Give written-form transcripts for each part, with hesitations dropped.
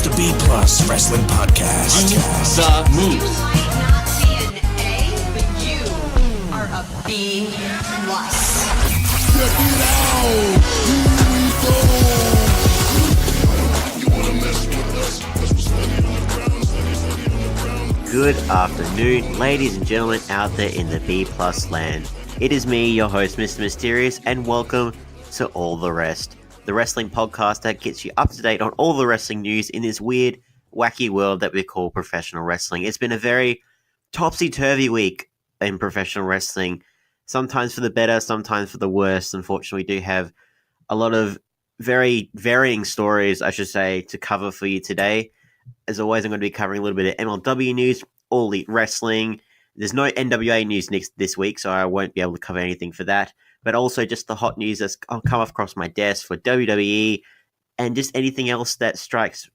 the B Plus Wrestling Podcast. The Moose. You might not be an A, but you are a B plus. Check it out! Here we go! Good afternoon, ladies and gentlemen out there in the B Plus land. It is me, your host, Mr. Mysterious, and welcome to All The Rest, the wrestling podcast that gets you up to date on all the wrestling news in this weird, wacky world that we call professional wrestling. It's been a very topsy-turvy week in professional wrestling, sometimes for the better, sometimes for the worse. Unfortunately, we do have a lot of very varying stories, I should say, to cover for you today. As always, I'm going to be covering a little bit of MLW news, All Elite Wrestling. There's no NWA news this week, so I won't be able to cover anything for that. But also just the hot news that's come across my desk for WWE and just anything else that strikes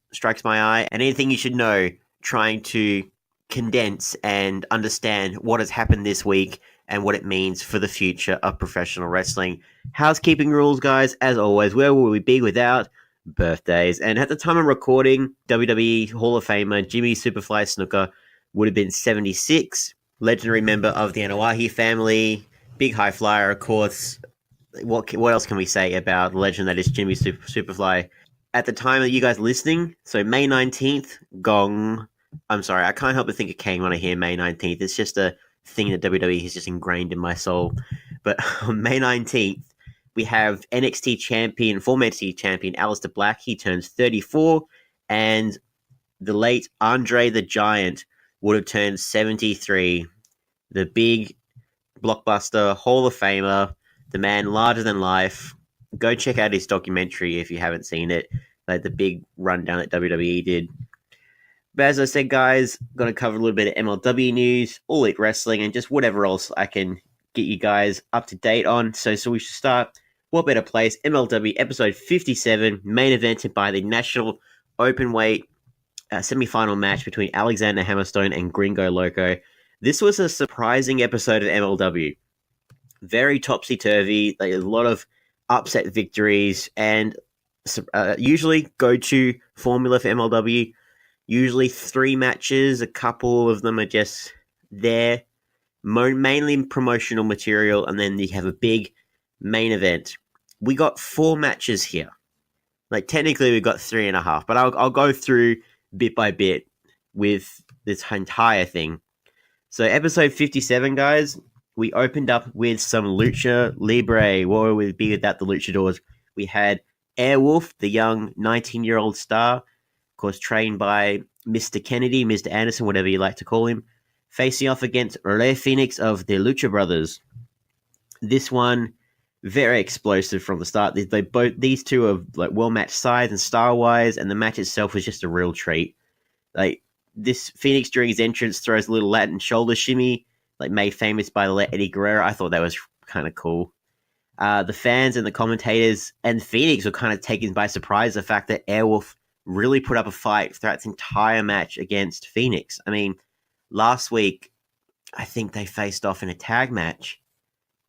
my eye and anything you should know, trying to condense and understand what has happened this week and what it means for the future of professional wrestling. Housekeeping rules, guys, as always, where will we be without birthdays? And at the time of recording, WWE Hall of Famer Jimmy Superfly Snuka would have been 76, legendary member of the Anoa'i family, big high flyer, of course. What else can we say about the legend that is Jimmy Superfly? At the time of you guys listening, so May 19th, Gong. I'm sorry, I can't help but think of Kane when I hear May 19th. It's just a thing that WWE has just ingrained in my soul. But on May 19th, we have NXT champion, former NXT champion, Aleister Black. He turns 34. And the late Andre the Giant would have turned 73. The big blockbuster Hall of Famer, the man larger than life. Go check out his documentary if you haven't seen it. Like the big rundown that WWE did. But as I said, guys, going to cover a little bit of MLW news, All Elite Wrestling, and just whatever else I can get you guys up to date on. So we should start. What better place? MLW episode 57, main evented by the National Openweight semi-final match between Alexander Hammerstone and Gringo Loco. This was a surprising episode of MLW. Very topsy-turvy, like a lot of upset victories, and usually go-to formula for MLW. Usually 3 matches, a couple of them are just there, mainly promotional material, and then you have a big main event. We got 4 matches here. Like, technically we got 3.5, but I'll go through bit by bit with this entire thing. So episode 57, guys, we opened up with some Lucha Libre. What would we be without the Luchadors? We had Airwolf, the young 19-year-old star, of course trained by Mr. Kennedy, Mr. Anderson, whatever you like to call him, facing off against Rey Fenix of the Lucha Brothers. This one, very explosive from the start. These two are like well-matched size and style-wise, and the match itself was just a real treat. Like, this Phoenix during his entrance throws a little Latin shoulder shimmy, like made famous by the late Eddie Guerrero. I thought that was kind of cool. The fans and the commentators and Phoenix were kind of taken by surprise the fact that Airwolf really put up a fight throughout its entire match against Phoenix. I mean, last week, I think they faced off in a tag match.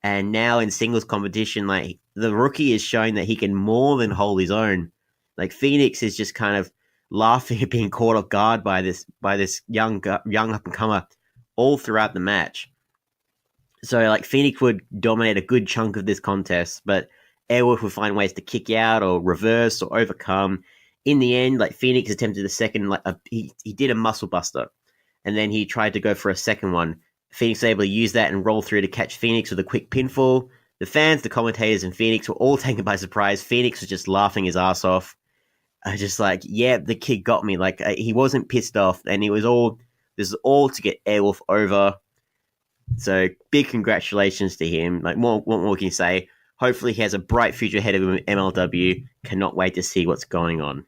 And now in singles competition, like, the rookie is showing that he can more than hold his own. Like, Phoenix is just kind of laughing at being caught off guard by this young up-and-comer all throughout the match. So, like, Phoenix would dominate a good chunk of this contest, but Airwolf would find ways to kick out or reverse or overcome. In the end, like, Phoenix attempted a second, he did a muscle buster, and then he tried to go for a second one. Phoenix was able to use that and roll through to catch Phoenix with a quick pinfall. The fans, the commentators, and Phoenix were all taken by surprise. Phoenix was just laughing his ass off. Just like, yeah, the kid got me. Like, he wasn't pissed off, and this is all to get Airwolf over. So, big congratulations to him. Like, what more can you say? Hopefully he has a bright future ahead of him in MLW. Cannot wait to see what's going on.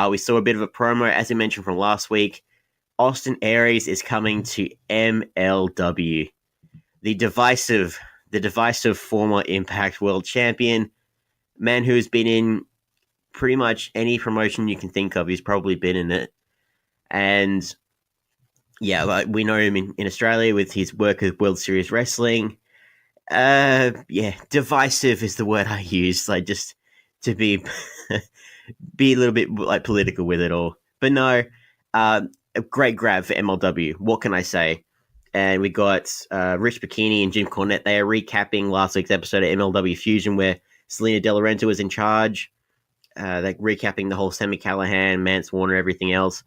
We saw a bit of a promo, as I mentioned from last week. Austin Aries is coming to MLW. The divisive former Impact World Champion. Man who's been in pretty much any promotion you can think of. He's probably been in it. And yeah, like, we know him in Australia with his work with World Series Wrestling. Divisive is the word I use. Like, just to be be a little bit like political with it all. But no, a great grab for MLW. What can I say? And we got Rich Bikini and Jim Cornette. They are recapping last week's episode of MLW Fusion where Selena De La Renta was in charge. They're recapping the whole Sami Callihan, Mance Warner, everything else.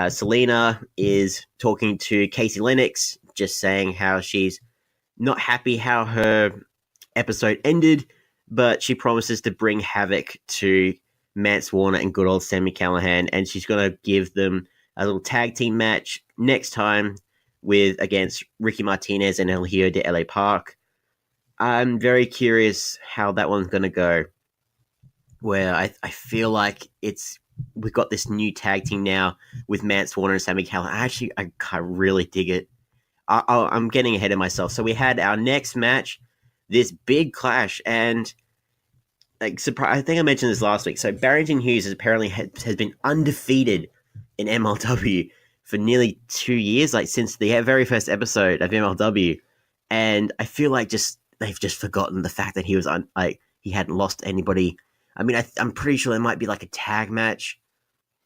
Selena is talking to Casey Lennox, just saying how she's not happy how her episode ended, but she promises to bring havoc to Mance Warner and good old Sami Callihan, and she's going to give them a little tag team match next time against Ricky Martinez and El Hijo de LA Park. I'm very curious how that one's going to go, where I feel like we've got this new tag team now with Mance Warner and Sami Callihan. I really dig it. I'm getting ahead of myself. So we had our next match, this big clash, and like surprise. I think I mentioned this last week. So Barrington Hughes apparently has been undefeated in MLW for nearly 2 years, like since the very first episode of MLW, and I feel like they've just forgotten the fact that he was he hadn't lost anybody. I mean, I'm pretty sure there might be like a tag match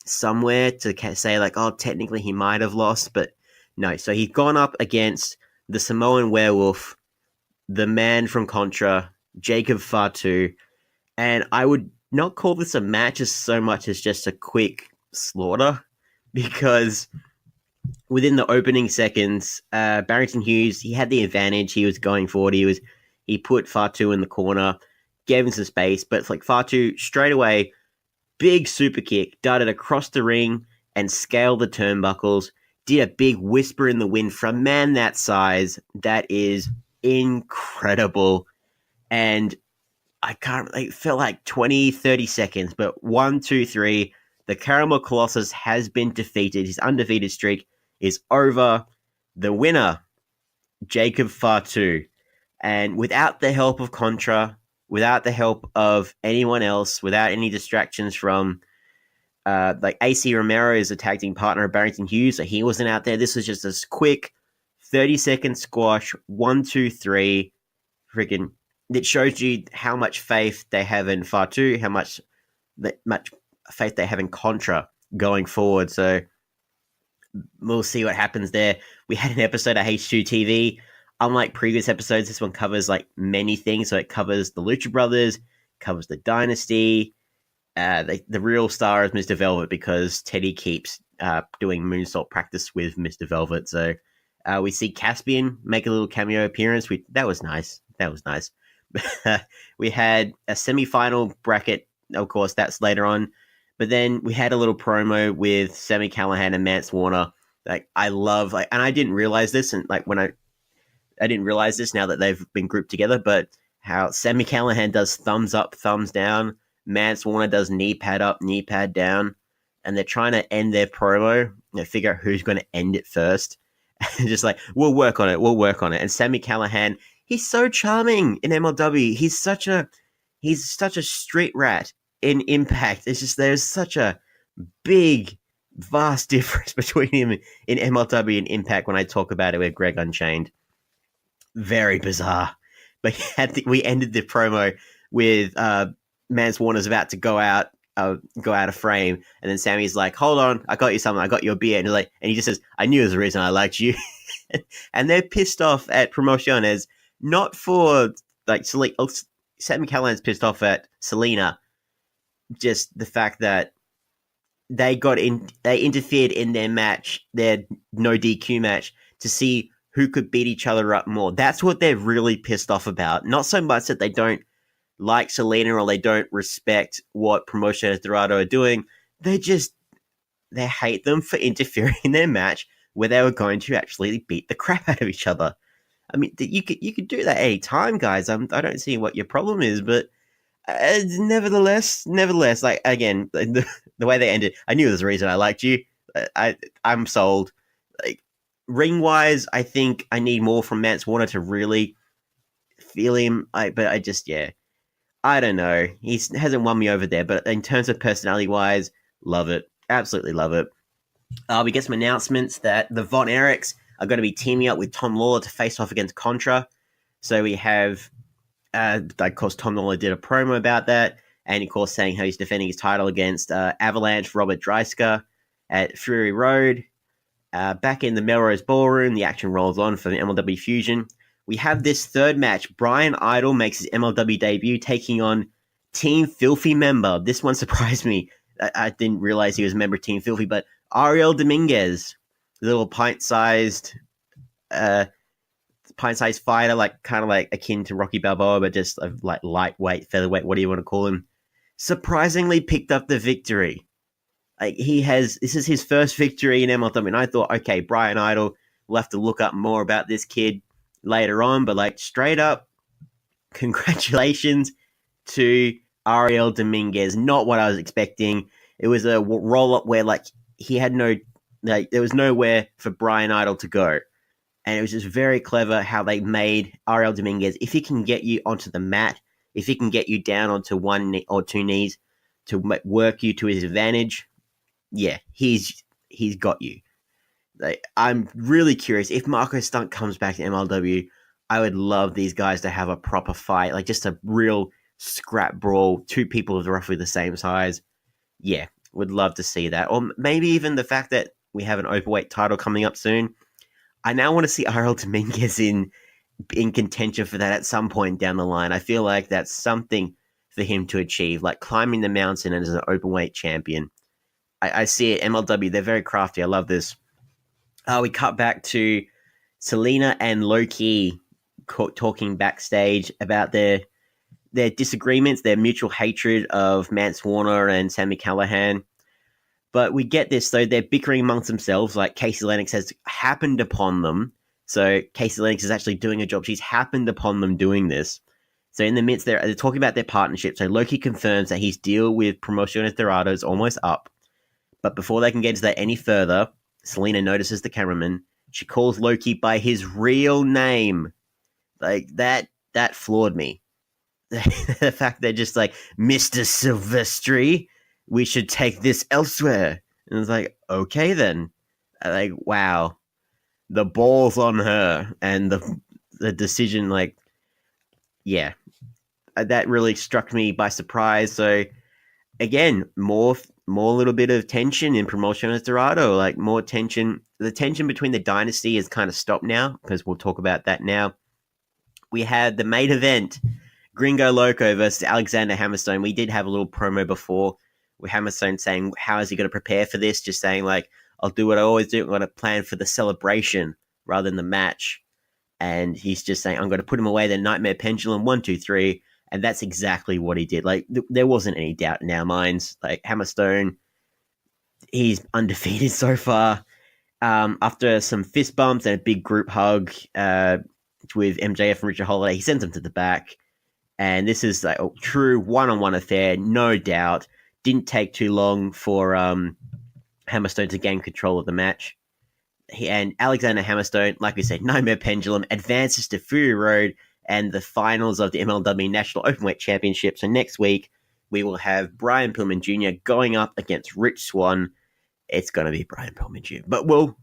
somewhere to say like, oh, technically he might have lost, but no. So he's gone up against the Samoan Werewolf, the man from Contra, Jacob Fatu, and I would not call this a match as so much as just a quick slaughter, because within the opening seconds, Barrington Hughes, he had the advantage. He was going forward. He put Fatu in the corner, gave him some space, but it's like Fatu straight away, big super kick, darted across the ring and scaled the turnbuckles, did a big whisper in the wind from a man that size. That is incredible. And it felt like 20, 30 seconds, but 1, 2, 3, the Caramel Colossus has been defeated. His undefeated streak is over. The winner, Jacob Fatu. And without the help of Contra, without the help of anyone else, without any distractions from like AC Romero is a tag team partner of Barrington Hughes, so he wasn't out there. This was just this quick 30-second squash, 1, 2, 3. Freaking, it shows you how much faith they have in Fatu, how much faith they have in Contra going forward. So we'll see what happens there. We had an episode of H2 TV. Unlike previous episodes, this one covers like many things. So it covers the Lucha Brothers, covers the Dynasty. The real star is Mr. Velvet because Teddy keeps doing moonsault practice with Mr. Velvet. So we see Caspian make a little cameo appearance. That was nice. We had a semi-final bracket. Of course, that's later on. But then we had a little promo with Sami Callihan and Mance Warner. Like, I love, like, and I didn't realize this, and like when I didn't realize this now that they've been grouped together, but how Sami Callihan does thumbs up, thumbs down. Mance Warner does knee pad up, knee pad down, and they're trying to end their promo and figure out who's going to end it first. And just like, we'll work on it. And Sami Callihan, he's so charming in MLW. He's such a street rat in Impact. It's just there's such a big, vast difference between him in MLW and Impact when I talk about it with Greg Unchained. Very bizarre. But we ended the promo with Mance Warner's about to go out of frame, and then Sammy's like, "Hold on, I got you something. I got you a beer." And he just says, "I knew there's a reason I liked you." And they're pissed off at Promociones, not for like Sami Callihan's pissed off at Selena, just the fact that they interfered in their match, their no DQ match, to see who could beat each other up more. That's what they're really pissed off about. Not so much that they don't like Selena or they don't respect what Promociones Dorado are doing. They hate them for interfering in their match where they were going to actually beat the crap out of each other. I mean, you could do that any time, guys. I don't see what your problem is, but nevertheless, like, again, the way they ended, I knew there's a reason I liked you. I'm sold. Like, ring-wise, I think I need more from Mance Warner to really feel him. I don't know. He hasn't won me over there, but in terms of personality-wise, love it. Absolutely love it. We get some announcements that the Von Erichs are going to be teaming up with Tom Lawler to face off against Contra. So we have, of course, Tom Lawler did a promo about that. and of course saying how he's defending his title against Avalanche Robert Dreisker at Fury Road. Back in the Melrose Ballroom, the action rolls on for the MLW Fusion. We have this third match. Brian Idol makes his MLW debut, taking on Team Filthy member. This one surprised me. I didn't realize he was a member of Team Filthy, but Ariel Dominguez, the little pint-sized fighter, like kind of like akin to Rocky Balboa, but just like lightweight, featherweight, what do you want to call him? Surprisingly picked up the victory. Like this is his first victory in MLW, and I thought, okay, Brian Idol, we'll have to look up more about this kid later on, but like straight up, congratulations to Ariel Dominguez. Not what I was expecting. It was a roll up where like he had there was nowhere for Brian Idol to go. And it was just very clever how they made Ariel Dominguez, if he can get you onto the mat, if he can get you down onto one knee or two knees to work you to his advantage, yeah, he's got you. Like, I'm really curious. If Marco Stunt comes back to MLW, I would love these guys to have a proper fight, like just a real scrap brawl, two people of roughly the same size. Yeah, would love to see that. Or maybe even the fact that we have an openweight title coming up soon. I now want to see Ariel Dominguez in contention for that at some point down the line. I feel like that's something for him to achieve, like climbing the mountain as an openweight champion. I see it. MLW, they're very crafty. I love this. We cut back to Selena and Loki talking backstage about their disagreements, their mutual hatred of Mance Warner and Sami Callihan. But we get this, though, they're bickering amongst themselves, like Casey Lennox has happened upon them. So Casey Lennox is actually doing a job. She's happened upon them doing this. So in the midst, they're talking about their partnership. So Loki confirms that his deal with Promociones Dorado is almost up. But before they can get into that any further, Selena notices the cameraman. She calls Loki by his real name. Like, that floored me. The fact they're just like, Mr. Silvestri, we should take this elsewhere. And it's like, okay then. Like, wow. The ball's on her. And the decision, like, yeah. That really struck me by surprise. So, again, more little bit of tension in Promociones Dorado. Like, more tension. The tension between the dynasty is kind of stopped now, because we'll talk about that now. We had the main event, Gringo Loco versus Alexander Hammerstone. We did have a little promo before with Hammerstone saying, how is he going to prepare for this? Just saying, like, I'll do what I always do. I'm going to plan for the celebration rather than the match. And he's just saying, I'm going to put him away, the Nightmare Pendulum, 1, 2, 3. And that's exactly what he did. Like, there wasn't any doubt in our minds. Like, Hammerstone, he's undefeated so far. After some fist bumps and a big group hug with MJF and Richard Holiday, he sends him to the back. And this is like a true one-on-one affair, no doubt. Didn't take too long for Hammerstone to gain control of the match. And Alexander Hammerstone, like we said, Nightmare Pendulum, advances to Fury Road and the finals of the MLW National Openweight Championship. So next week, we will have Brian Pillman Jr. going up against Rich Swann. It's going to be Brian Pillman Jr. But we'll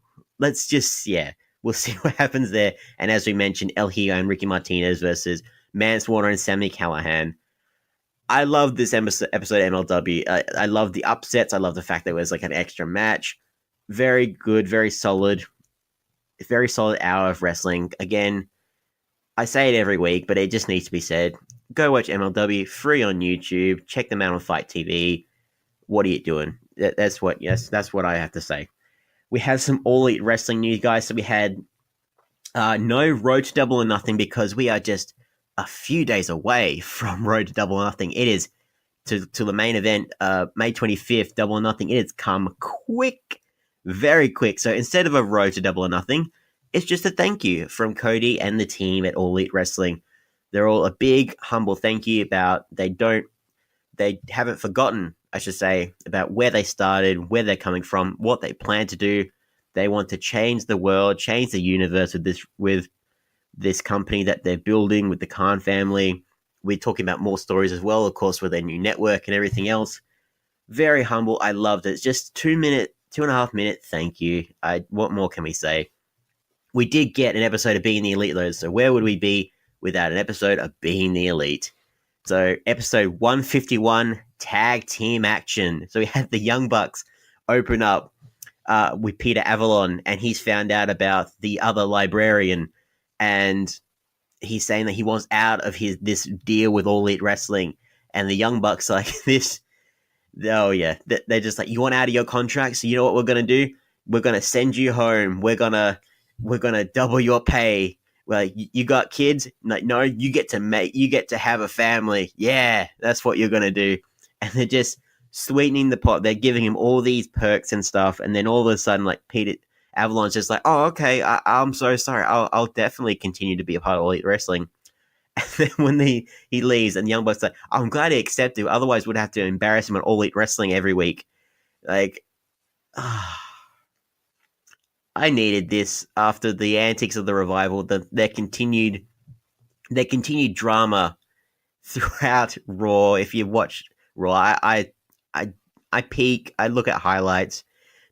see what happens there. And as we mentioned, El Hijo and Ricky Martinez versus Mance Warner and Sami Callihan. I love this episode of MLW. I love the upsets. I love the fact that it was like an extra match. Very good, very solid hour of wrestling. Again, I say it every week, but it just needs to be said. Go watch MLW, free on YouTube. Check them out on Fight TV. What are you doing? That's what I have to say. We have some All Elite Wrestling news, guys. So we had no Road to Double or Nothing because we are just a few days away from Road to Double or Nothing. It is to the main event, May 25th, Double or Nothing. It has come quick, very quick. So instead of a Road to Double or Nothing, it's just a thank you from Cody and the team at All Elite Wrestling. They're all a big, humble thank you about they haven't forgotten, I should say, about where they started, where they're coming from, what they plan to do. They want to change the world, change the universe with this company that they're building with the Khan family. We're talking about more stories as well, of course, with their new network and everything else. Very humble. I loved it. It's just 2.5 minute thank you. What more can we say? We did get an episode of Being the Elite, though, so where would we be without an episode of Being the Elite? So episode 151, tag team action. So we had the Young Bucks open up with Peter Avalon, and he's found out about the other librarian, and he's saying that he wants out of this deal with All Elite Wrestling, and the Young Bucks like this. Oh yeah, they're just like, you want out of your contract, so you know what we're gonna do? We're gonna send you home. We're gonna double your pay. Like, you got kids? Like, no, you get to have a family. Yeah, that's what you're gonna do. And they're just sweetening the pot. They're giving him all these perks and stuff, and then all of a sudden, like, Peter Avalon's just like, oh, okay, I'm so sorry. I'll definitely continue to be a part of Elite Wrestling. And then when he leaves, and the Young Bucks like, I'm glad he accepted. Otherwise, we'd have to embarrass him on All Elite Wrestling every week. Like, I needed this after the antics of the Revival. Their continued drama throughout Raw. If you watch Raw, I peek, I look at highlights,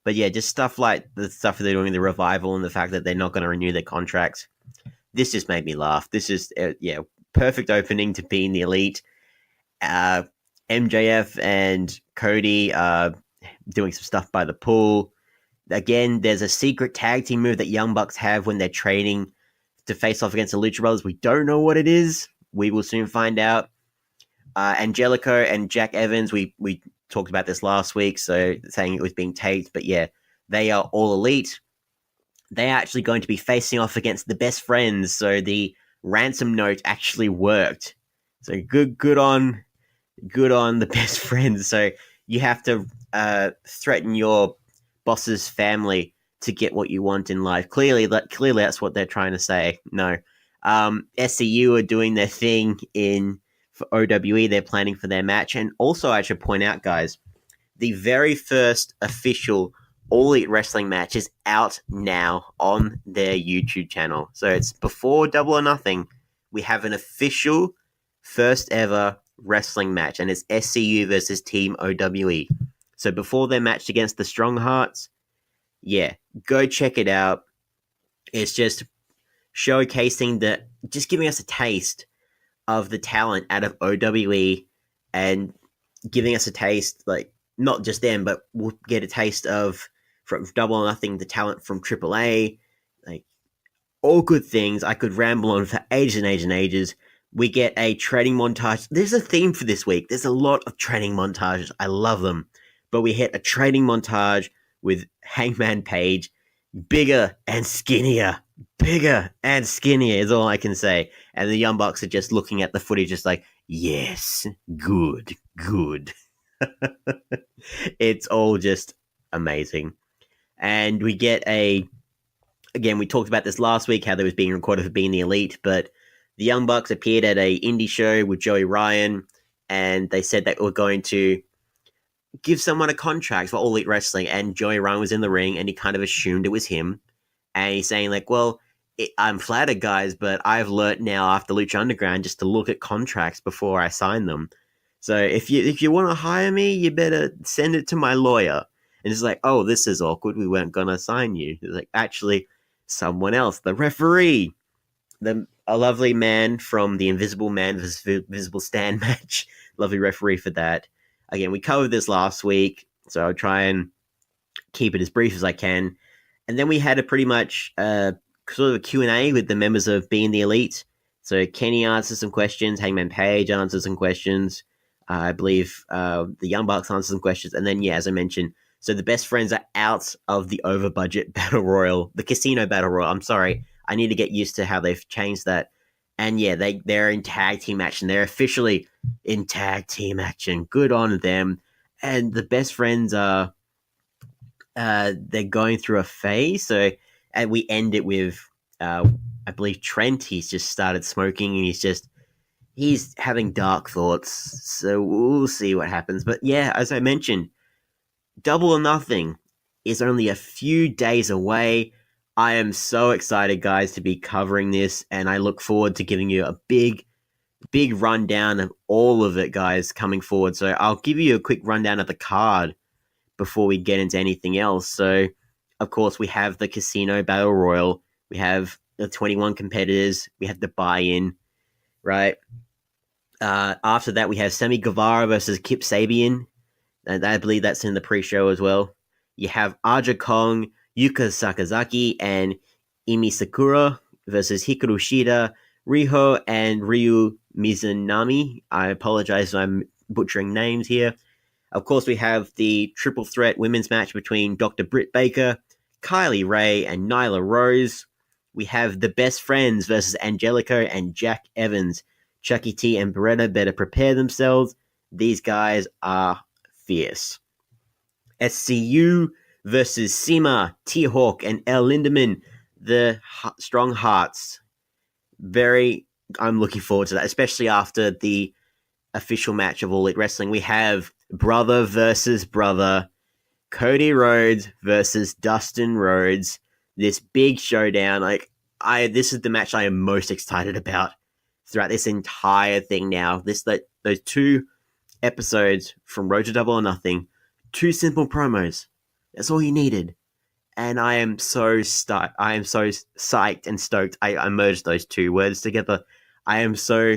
but yeah, just stuff like the stuff they're doing in the Revival and the fact that they're not going to renew their contracts. This just made me laugh. This is perfect opening to being the Elite. MJF and Cody doing some stuff by the pool. Again, there's a secret tag team move that Young Bucks have when they're training to face off against the Lucha Brothers. We don't know what it is. We will soon find out. Angelico and Jack Evans, we talked about this last week, so saying it was being taped, but yeah, they are All Elite. They are actually going to be facing off against the Best Friends, so the ransom note actually worked. So good on the Best Friends. So you have to threaten your boss's family to get what you want in life. Clearly that's what they're trying to say. No. SCU are doing their thing for OWE. They're planning for their match. And also, I should point out, guys, the very first official All Elite Wrestling match is out now on their YouTube channel. So it's before Double or Nothing. We have an official first ever wrestling match, and it's SCU versus Team OWE. So before their match against the Strong Hearts, yeah, go check it out. It's just showcasing just giving us a taste of the talent out of OWE, and giving us a taste, like, not just them, but we'll get a taste of, from Double or Nothing, the talent from AAA, like, all good things. I could ramble on for ages and ages and ages. We get a training montage. There's a theme for this week. There's a lot of training montages. I love them. But we hit a training montage with Hangman Page, bigger and skinnier. Bigger and skinnier is all I can say. And the Young Bucks are just looking at the footage just like, yes, good. It's all just amazing. And we get again, we talked about this last week, how they was being recorded for being the Elite, but the Young Bucks appeared at a indie show with Joey Ryan, and they said that we're going to give someone a contract for All Elite Wrestling, and Joey Ryan was in the ring, and he kind of assumed it was him, and he's saying like, well, I'm flattered, guys, but I've learnt now after Lucha Underground just to look at contracts before I sign them. So if you want to hire me, you better send it to my lawyer. And it's like, oh, this is awkward. We weren't going to sign you. It's like, actually, someone else, the referee, a lovely man from the Invisible Man vs. Visible Stand match. Lovely referee for that. Again, we covered this last week, so I'll try and keep it as brief as I can. And then we had a pretty much sort of a Q&A with the members of Being the Elite. So Kenny answers some questions, Hangman Page answers some questions, I believe the Young Bucks answers some questions, and then, yeah, as I mentioned, so the Best Friends are out of the over-budget Battle Royal, the Casino Battle Royal. I'm sorry, I need to get used to how they've changed that. And yeah, they're in tag team action. They're officially in tag team action. Good on them. And the Best Friends are they're going through a phase. So, and we end it with I believe Trent. He's just started smoking, and he's having dark thoughts. So we'll see what happens. But yeah, as I mentioned, Double or Nothing is only a few days away. I am so excited, guys, to be covering this, and I look forward to giving you a big rundown of all of it, guys, coming forward. So I'll give you a quick rundown of the card before we get into anything else. So, of course, we have the Casino Battle Royal. We have the 21 competitors. We have the buy-in, right? After that, we have Sammy Guevara versus Kip Sabian. And I believe that's in the pre-show as well. You have Aja Kong, Yuka Sakazaki, and Imi Sakura versus Hikaru Shida, Riho, and Ryu Mizunami. I apologize if I'm butchering names here. Of course, we have the triple threat women's match between Dr. Britt Baker, Kylie Ray, and Nyla Rose. We have the Best Friends versus Angelico and Jack Evans. Chucky T and Beretta better prepare themselves. These guys are fierce. SCU versus Sema, T-Hawk, and El Lindemann. The Strong Hearts. I'm looking forward to that, especially after the official match of All Elite Wrestling. We have brother versus brother, Cody Rhodes versus Dustin Rhodes. This big showdown. This is the match I am most excited about throughout this entire thing now. Those 2 episodes from Road to Double or Nothing, 2 simple promos. That's all you needed. And I am so psyched and stoked. I merged those 2 words together. I am so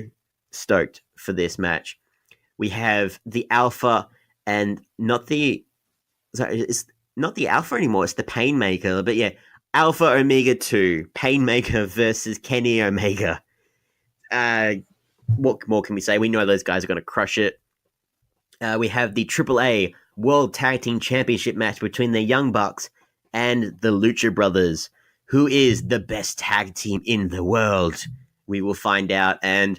stoked for this match. We have the Alpha and it's not the Alpha anymore, it's the Painmaker. But yeah, Alpha Omega 2, Painmaker versus Kenny Omega. What more can we say? We know those guys are going to crush it. We have the AAA World Tag Team Championship match between the Young Bucks and the Lucha Brothers. Who is the best tag team in the world? We will find out. And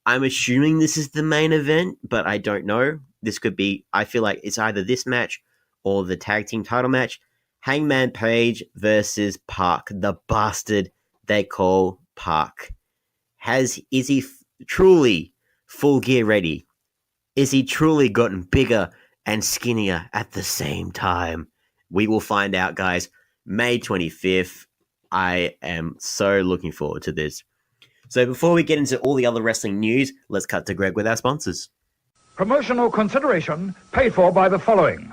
I'm assuming this is the main event, but I don't know. This could be, I feel like it's either this match or the tag team title match. Hangman Page versus Park, the bastard they call Park. Is he truly full gear ready? Is he truly gotten bigger and skinnier at the same time? We will find out, guys. May 25th. I am so looking forward to this. So before we get into all the other wrestling news, let's cut to Greg with our sponsors. Promotional consideration paid for by the following.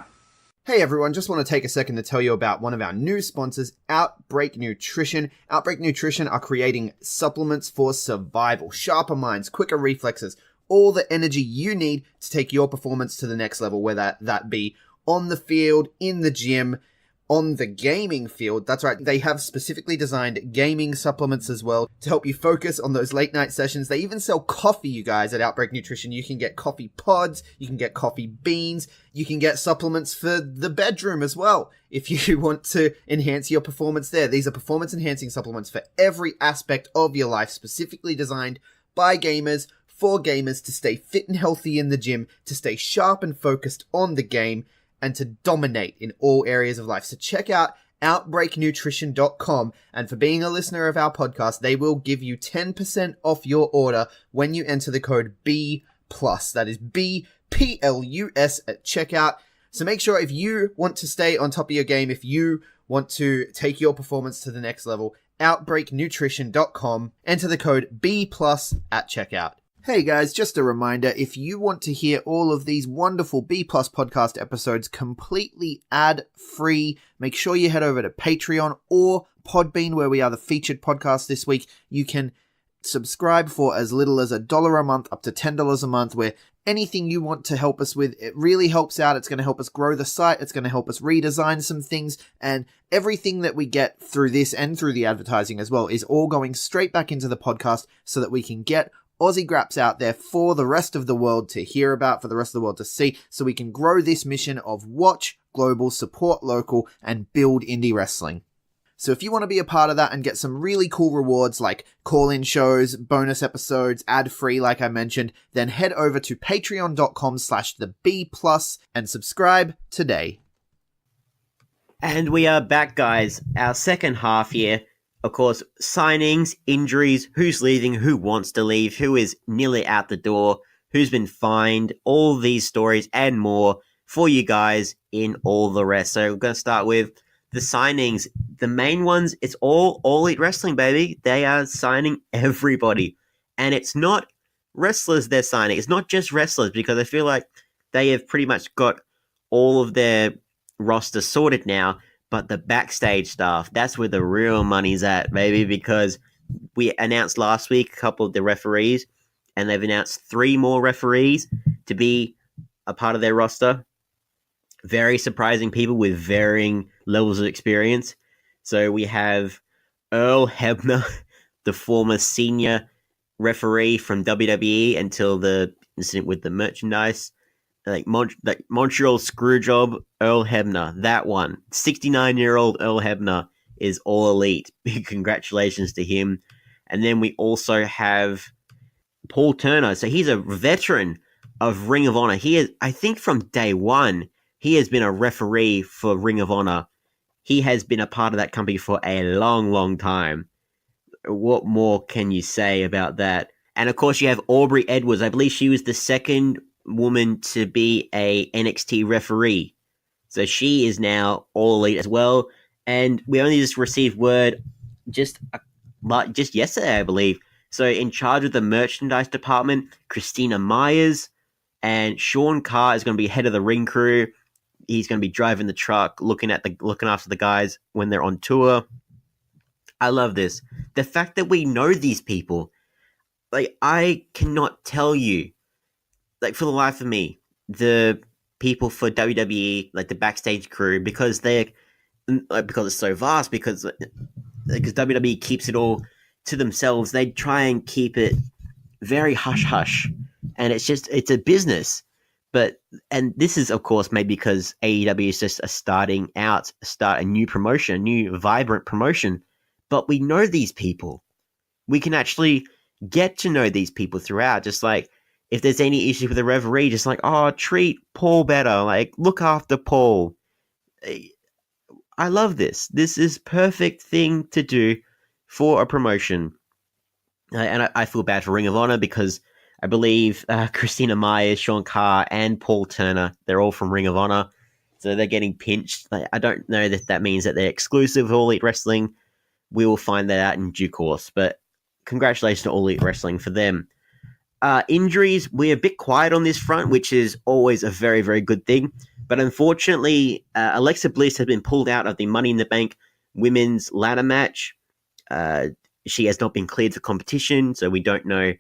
Hey everyone, just want to take a second to tell you about one of our new sponsors, OUTBREAK NUTRITION. OUTBREAK NUTRITION are creating supplements for survival, sharper minds, quicker reflexes, all the energy you need to take your performance to the next level, whether that be on the field, in the gym, on the gaming field. That's right, they have specifically designed gaming supplements as well to help you focus on those late night sessions. They even sell coffee, you guys, at OUTBREAK NUTRITION. You can get coffee pods, you can get coffee beans, you can get supplements for the bedroom as well if you want to enhance your performance there. These are performance enhancing supplements for every aspect of your life, specifically designed by gamers, for gamers, to stay fit and healthy in the gym, to stay sharp and focused on the game, and to dominate in all areas of life. So check out OUTBREAKNutrition.com, and for being a listener of our podcast, they will give you 10% off your order when you enter the code B+. That is BPLUS at checkout. So make sure, if you want to stay on top of your game, if you want to take your performance to the next level, OUTBREAKNutrition.com, enter the code B+ at checkout. Hey guys, just a reminder, if you want to hear all of these wonderful B+ podcast episodes completely ad-free, make sure you head over to Patreon or Podbean, where we are the featured podcast this week. You can subscribe for as little as $1 a month up to $10 a month, where anything you want to help us with, it really helps out. It's going to help us grow the site. It's going to help us redesign some things, and everything that we get through this and through the advertising as well is all going straight back into the podcast so that we can get Aussie Graps out there for the rest of the world to hear about, for the rest of the world to see, so we can grow this mission of watch global, support local, and build indie wrestling. So if you want to be a part of that and get some really cool rewards like call-in shows, bonus episodes, ad-free like I mentioned, then head over to patreon.com/theb+ and subscribe today. And we are back, guys. Our second half here. Of course, signings, injuries, who's leaving, who wants to leave, who is nearly out the door, who's been fined, all these stories and more for you guys in All The Rest. So we're going to start with the signings. The main ones, it's all Elite Wrestling, baby. They are signing everybody. And it's not wrestlers they're signing. It's not just wrestlers, because I feel like they have pretty much got all of their roster sorted now. But the backstage stuff, that's where the real money's at, baby, because we announced last week a couple of the referees, and they've announced 3 more referees to be a part of their roster. Very surprising people with varying levels of experience. So we have Earl Hebner, the former senior referee from WWE until the incident with the merchandise. Montreal Screwjob, Earl Hebner, that one. 69-year-old Earl Hebner is all elite. Big congratulations to him. And then we also have Paul Turner. So he's a veteran of Ring of Honor. He is, I think from day one, he has been a referee for Ring of Honor. He has been a part of that company for a long, long time. What more can you say about that? And of course, you have Aubrey Edwards. I believe she was the second woman to be a NXT referee. So she is now all elite as well. And we only just received word just yesterday, I believe. So in charge of the merchandise department, Christina Myers, and Sean Carr is going to be head of the ring crew. He's going to be driving the truck, looking after the guys when they're on tour. I love this. The fact that we know these people, like, I cannot tell you, like, for the life of me, the people for WWE, like the backstage crew, because it's so vast, because WWE keeps it all to themselves. They try and keep it very hush hush, and it's a business. And this is, of course, maybe because AEW is just start a new promotion, a new vibrant promotion. But we know these people. We can actually get to know these people throughout. Just like if there's any issue with the referee, just like, oh, treat Paul better. Like, look after Paul. I love this. This is perfect thing to do for a promotion. And I feel bad for Ring of Honor because I believe Christina Myers, Sean Carr, and Paul Turner, they're all from Ring of Honor. So they're getting pinched. I don't know that means that they're exclusive of All Elite Wrestling. We will find that out in due course. But congratulations to All Elite Wrestling for them. Injuries, we're a bit quiet on this front, which is always a very, very good thing. But unfortunately, Alexa Bliss has been pulled out of the Money in the Bank women's ladder match. She has not been cleared for competition, so we don't know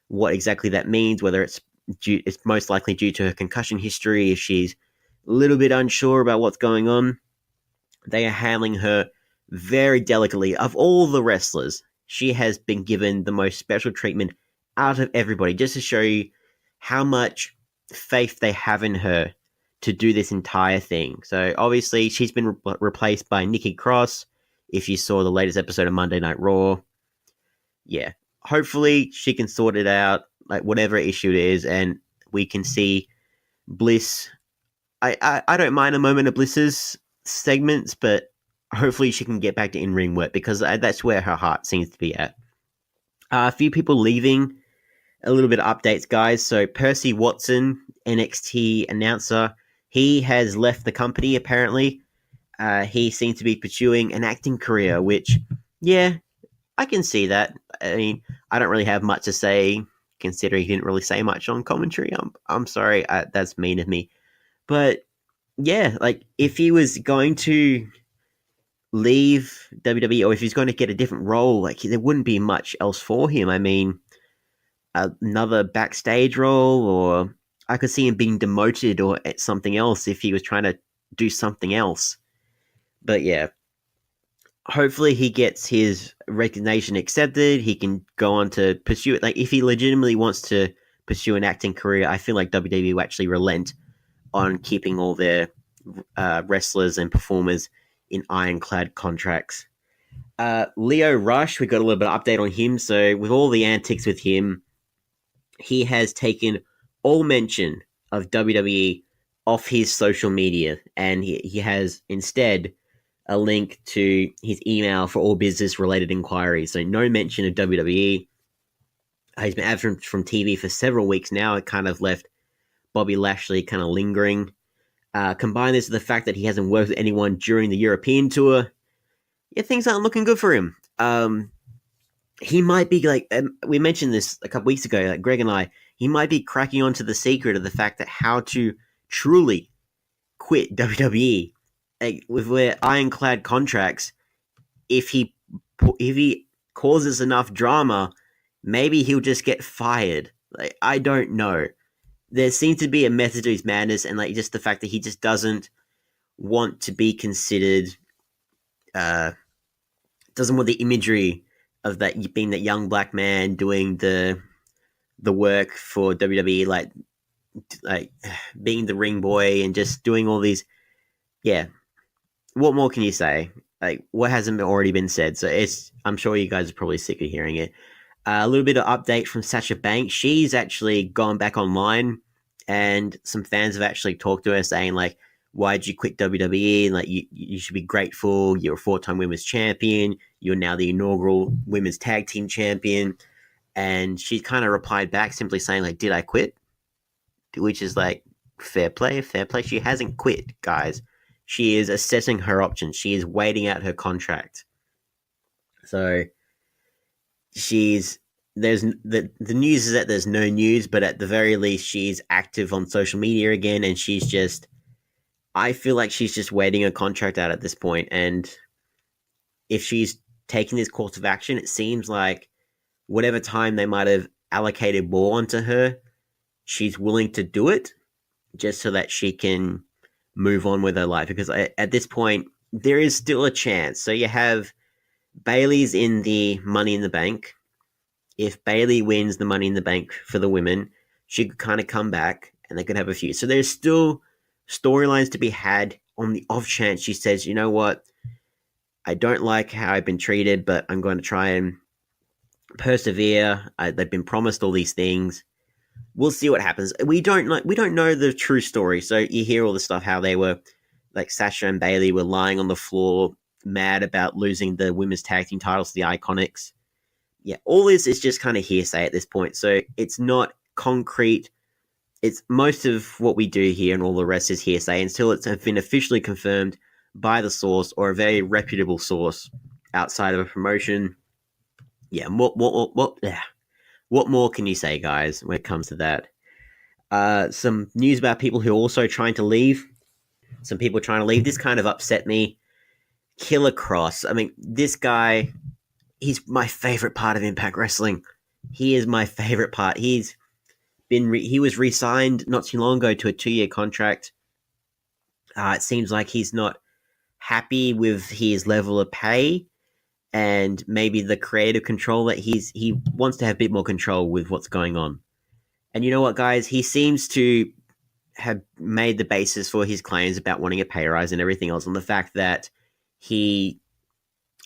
what exactly that means, whether it's most likely due to her concussion history, if she's a little bit unsure about what's going on. They are handling her very delicately. Of all the wrestlers, she has been given the most special treatment out of everybody, just to show you how much faith they have in her to do this entire thing. So obviously she's been replaced by Nikki Cross. If you saw the latest episode of Monday Night Raw, yeah, hopefully she can sort it out, like whatever issue it is, and we can see Bliss. I don't mind a moment of Bliss's segments, but hopefully she can get back to in-ring work, because that's where her heart seems to be at. A few people leaving. A little bit of updates, guys. So Percy Watson, NXT announcer, he has left the company, apparently. He seems to be pursuing an acting career, which, yeah, I can see that. I mean, I don't really have much to say, considering he didn't really say much on commentary. I'm sorry, that's mean of me. But, yeah, like, if he was going to leave WWE, or if he's going to get a different role, like, there wouldn't be much else for him. I mean, another backstage role, or I could see him being demoted or something else if he was trying to do something else. But yeah, hopefully he gets his resignation accepted. He can go on to pursue it. Like, if he legitimately wants to pursue an acting career, I feel like WWE will actually relent on keeping all their wrestlers and performers in ironclad contracts. Leo Rush, we got a little bit of update on him. So with all the antics with him, he has taken all mention of WWE off his social media, and he has instead a link to his email for all business-related inquiries. So no mention of WWE. He's been absent from TV for several weeks now. It kind of left Bobby Lashley kind of lingering. Combine this with the fact that he hasn't worked with anyone during the European tour. Yeah, things aren't looking good for him. He might be like, we mentioned this a couple weeks ago, like Greg and I, he might be cracking onto the secret of the fact that how to truly quit WWE. Like, with their ironclad contracts, if he causes enough drama, maybe he'll just get fired Like, I don't know. There seems to be a method to his madness, and like just the fact that he just doesn't want to be considered, uh, doesn't want the imagery of that being that young black man doing the work for WWE, like being the ring boy and just doing all these. Yeah, what more can you say? Like, what hasn't already been said? So I'm sure you guys are probably sick of hearing it. A little bit of update from Sasha Banks. She's actually gone back online, and some fans have actually talked to her saying, like, why'd you quit WWE? And, like, you should be grateful. You're a 4-time women's champion. You're now the inaugural women's tag team champion. And she kind of replied back simply saying, like, did I quit? Which is like, fair play, fair play. She hasn't quit, guys. She is assessing her options. She is waiting out her contract. So there's the news is that there's no news, but at the very least she's active on social media again, and I feel like she's just waiting a contract out at this point. And if she's taking this course of action, it seems like whatever time they might have allocated more onto her, she's willing to do it just so that she can move on with her life. Because at this point, there is still a chance. So you have Bayley's in the Money in the Bank. If Bayley wins the Money in the Bank for the women, she could kind of come back and they could have a few. So there's still storylines to be had on the off chance she says, you know what, I don't like how I've been treated, but I'm going to try and persevere. They've been promised all these things. We'll see what happens. We don't know the true story. So you hear all the stuff, how they were, like, Sasha and Bayley were lying on the floor, mad about losing the women's tag team titles to the Iconics. Yeah, all this is just kind of hearsay at this point. So it's not concrete. It's most of what we do here, and all the rest is hearsay until it's been officially confirmed by the source or a very reputable source outside of a promotion. Yeah, what more can you say, guys, when it comes to that? Some news about people who are also trying to leave. Some people trying to leave. This kind of upset me. Killer Cross. I mean, this guy, he's my favorite part of Impact Wrestling. He is my favorite part. He was re-signed not too long ago to a 2-year contract. It seems like he's not happy with his level of pay and maybe the creative control that he wants to have a bit more control with what's going on. And you know what, guys? He seems to have made the basis for his claims about wanting a pay rise and everything else on the fact that he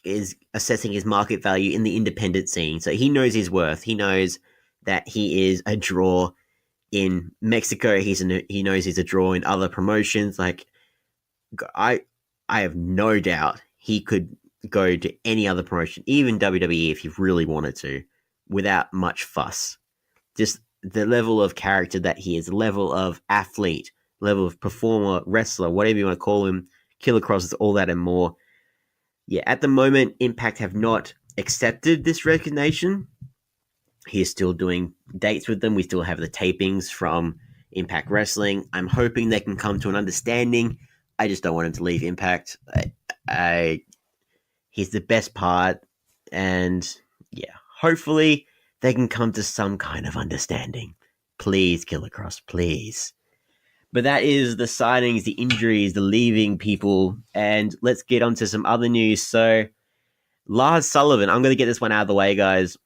is assessing his market value in the independent scene. So he knows his worth. He knows that he is a draw in Mexico. He knows he's a draw in other promotions. Like, I have no doubt he could go to any other promotion, even WWE, if he really wanted to, without much fuss. Just the level of character that he is, the level of athlete, level of performer, wrestler, whatever you want to call him. Killer Cross is all that and more. Yeah, at the moment, Impact have not accepted this resignation. He is still doing dates with them. We still have the tapings from Impact Wrestling. I'm hoping they can come to an understanding. I just don't want him to leave Impact. He's the best part, and yeah, hopefully they can come to some kind of understanding. Please, Killer Cross, please. But that is the signings, the injuries, the leaving people, and let's get on to some other news. So, Lars Sullivan, I'm going to get this one out of the way, guys.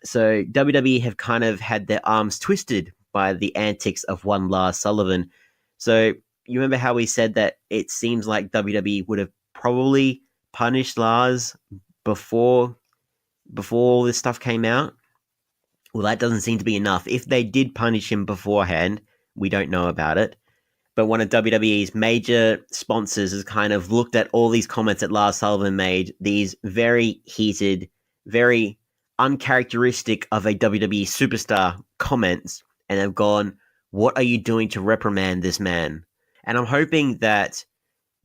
So, WWE have kind of had their arms twisted by the antics of one Lars Sullivan. So, you remember how we said that it seems like WWE would have probably punished Lars before all this stuff came out? Well, that doesn't seem to be enough. If they did punish him beforehand, we don't know about it. But one of WWE's major sponsors has kind of looked at all these comments that Lars Sullivan made, these very heated, very uncharacteristic of a WWE superstar comments, and have gone, what are you doing to reprimand this man? And I'm hoping that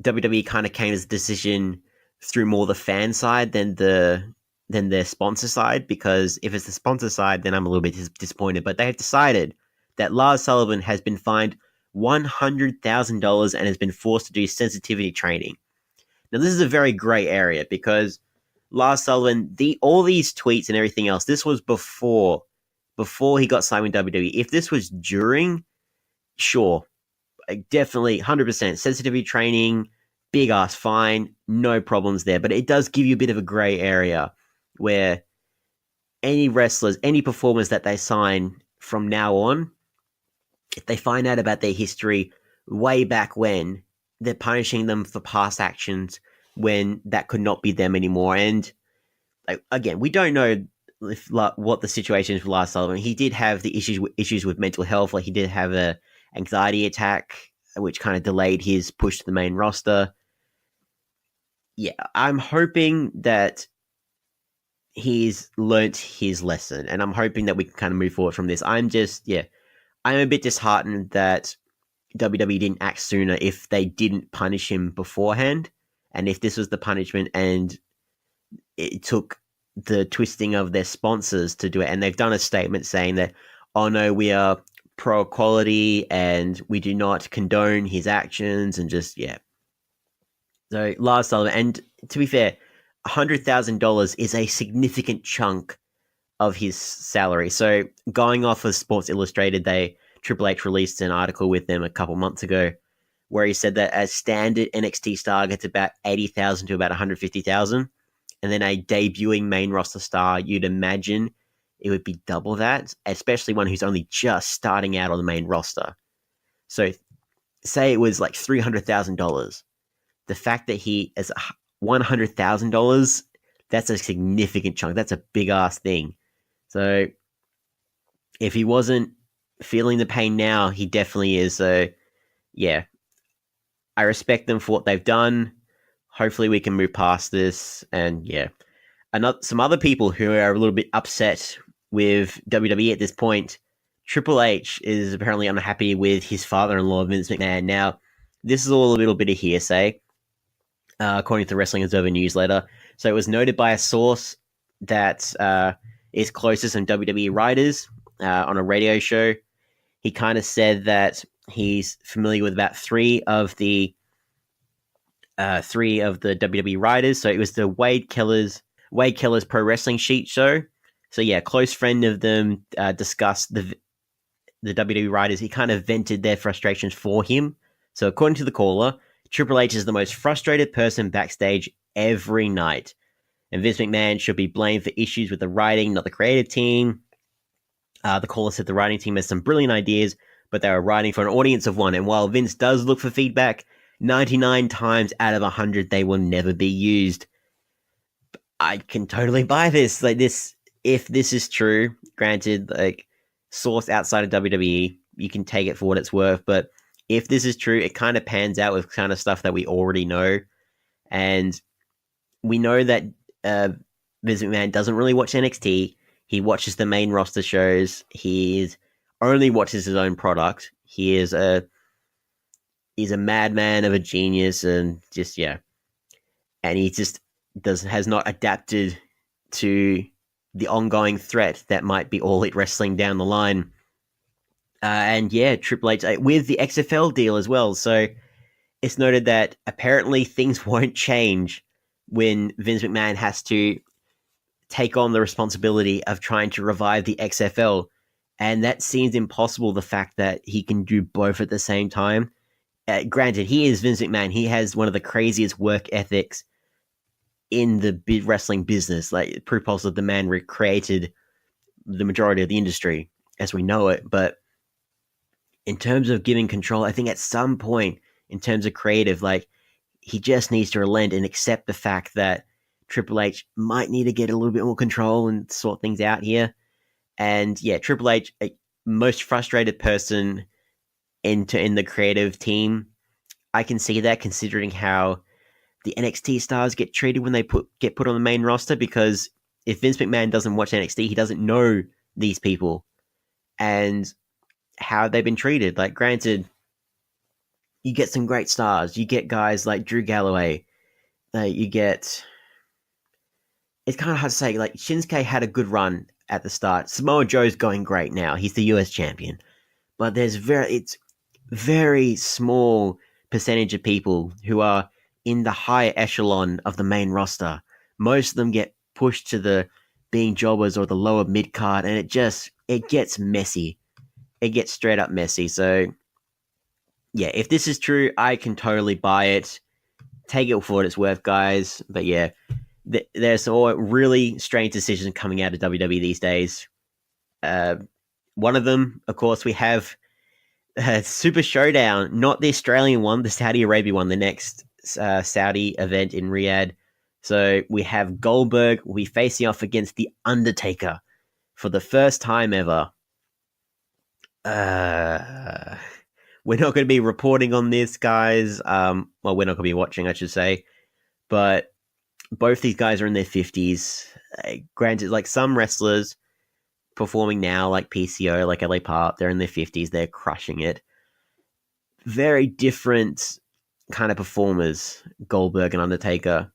WWE kind of came to the decision through more the fan side than their sponsor side, because if it's the sponsor side, then I'm a little bit disappointed. But they have decided that Lars Sullivan has been fined $100,000 and has been forced to do sensitivity training. Now, this is a very gray area because Lars Sullivan, all these tweets and everything else, this was before before he got signed with WWE. If this was during, sure, definitely 100% sensitivity training, big ass fine, no problems there. But it does give you a bit of a gray area where any wrestlers, any performers that they sign from now on, if they find out about their history way back when, they're punishing them for past actions when that could not be them anymore. And again, we don't know what the situation is with Lars Sullivan. He did have the issues with mental health. Like, he did have a anxiety attack, which kind of delayed his push to the main roster. Yeah, I'm hoping that he's learnt his lesson, and I'm hoping that we can kind of move forward from this. I'm a bit disheartened that WWE didn't act sooner if they didn't punish him beforehand, and if this was the punishment and it took the twisting of their sponsors to do it. And they've done a statement saying that, oh no, we are pro-equality and we do not condone his actions, and just, yeah. So Lars Sullivan, and to be fair, $100,000 is a significant chunk of his salary. So going off of Sports Illustrated, Triple H released an article with them a couple months ago where he said that a standard NXT star gets about $80,000 to about $150,000, and then a debuting main roster star, you'd imagine it would be double that, especially one who's only just starting out on the main roster. So say it was like $300,000. The fact that he is $100,000, that's a significant chunk. That's a big ass thing. So if he wasn't feeling the pain now, he definitely is. So yeah, I respect them for what they've done. Hopefully we can move past this. And yeah, some other people who are a little bit upset with WWE at this point. Triple H is apparently unhappy with his father-in-law, Vince McMahon. Now, this is all a little bit of hearsay, according to the Wrestling Observer newsletter. So it was noted by a source that is closest in WWE writers on a radio show. He kind of said that he's familiar with about three of the WWE writers. So it was the Wade Keller's Pro Wrestling Sheet show. So yeah, close friend of them discussed the WWE writers. He kind of vented their frustrations for him. So according to the caller, Triple H is the most frustrated person backstage every night, and Vince McMahon should be blamed for issues with the writing, not the creative team. The caller said the writing team has some brilliant ideas, but they were writing for an audience of one, and while Vince does look for feedback, 99 times out of 100 they will never be used. I can totally buy this. Like, this, if this is true, granted, like, source outside of WWE, you can take it for what it's worth, but if this is true, it kind of pans out with kind of stuff that we already know. And we know that Vince McMahon doesn't really watch NXT. He watches the main roster shows. He only watches his own product. He's a madman of a genius, and just, yeah. And he just has not adapted to the ongoing threat that might be All Elite Wrestling down the line. And yeah, Triple H with the XFL deal as well. So it's noted that apparently things won't change when Vince McMahon has to take on the responsibility of trying to revive the XFL. And that seems impossible, the fact that he can do both at the same time. Granted, he is Vince McMahon. He has one of the craziest work ethics in the wrestling business. Like, proof positive, the man recreated the majority of the industry as we know it. But in terms of giving control, I think at some point, in terms of creative, like, he just needs to relent and accept the fact that Triple H might need to get a little bit more control and sort things out here. And yeah, Triple H, most frustrated person in the creative team. I can see that, considering how the NXT stars get treated when they get put on the main roster, because if Vince McMahon doesn't watch NXT, he doesn't know these people and how they've been treated. Like, granted, you get some great stars. You get guys like Drew Galloway. You get... It's kind of hard to say. Like, Shinsuke had a good run at the start. Samoa Joe's going great now. He's the US champion. But it's very small percentage of people who are in the higher echelon of the main roster. Most of them get pushed to the being jobbers or the lower mid card, and it gets messy. It gets straight up messy. So, yeah, if this is true, I can totally buy it. Take it for what it's worth, guys. But yeah, there's all really strange decisions coming out of WWE these days. One of them, of course, we have Super Showdown, not the Australian one, the Saudi Arabia one, the next Saudi event in Riyadh. So we have Goldberg will be facing off against The Undertaker for the first time ever. We're not going to be reporting on this, guys. Well, we're not going to be watching, I should say. But both these guys are in their 50s. Granted, like some wrestlers performing now, like PCO, like LA Park, they're in their 50s. They're crushing it. Very different kind of performers, Goldberg and Undertaker.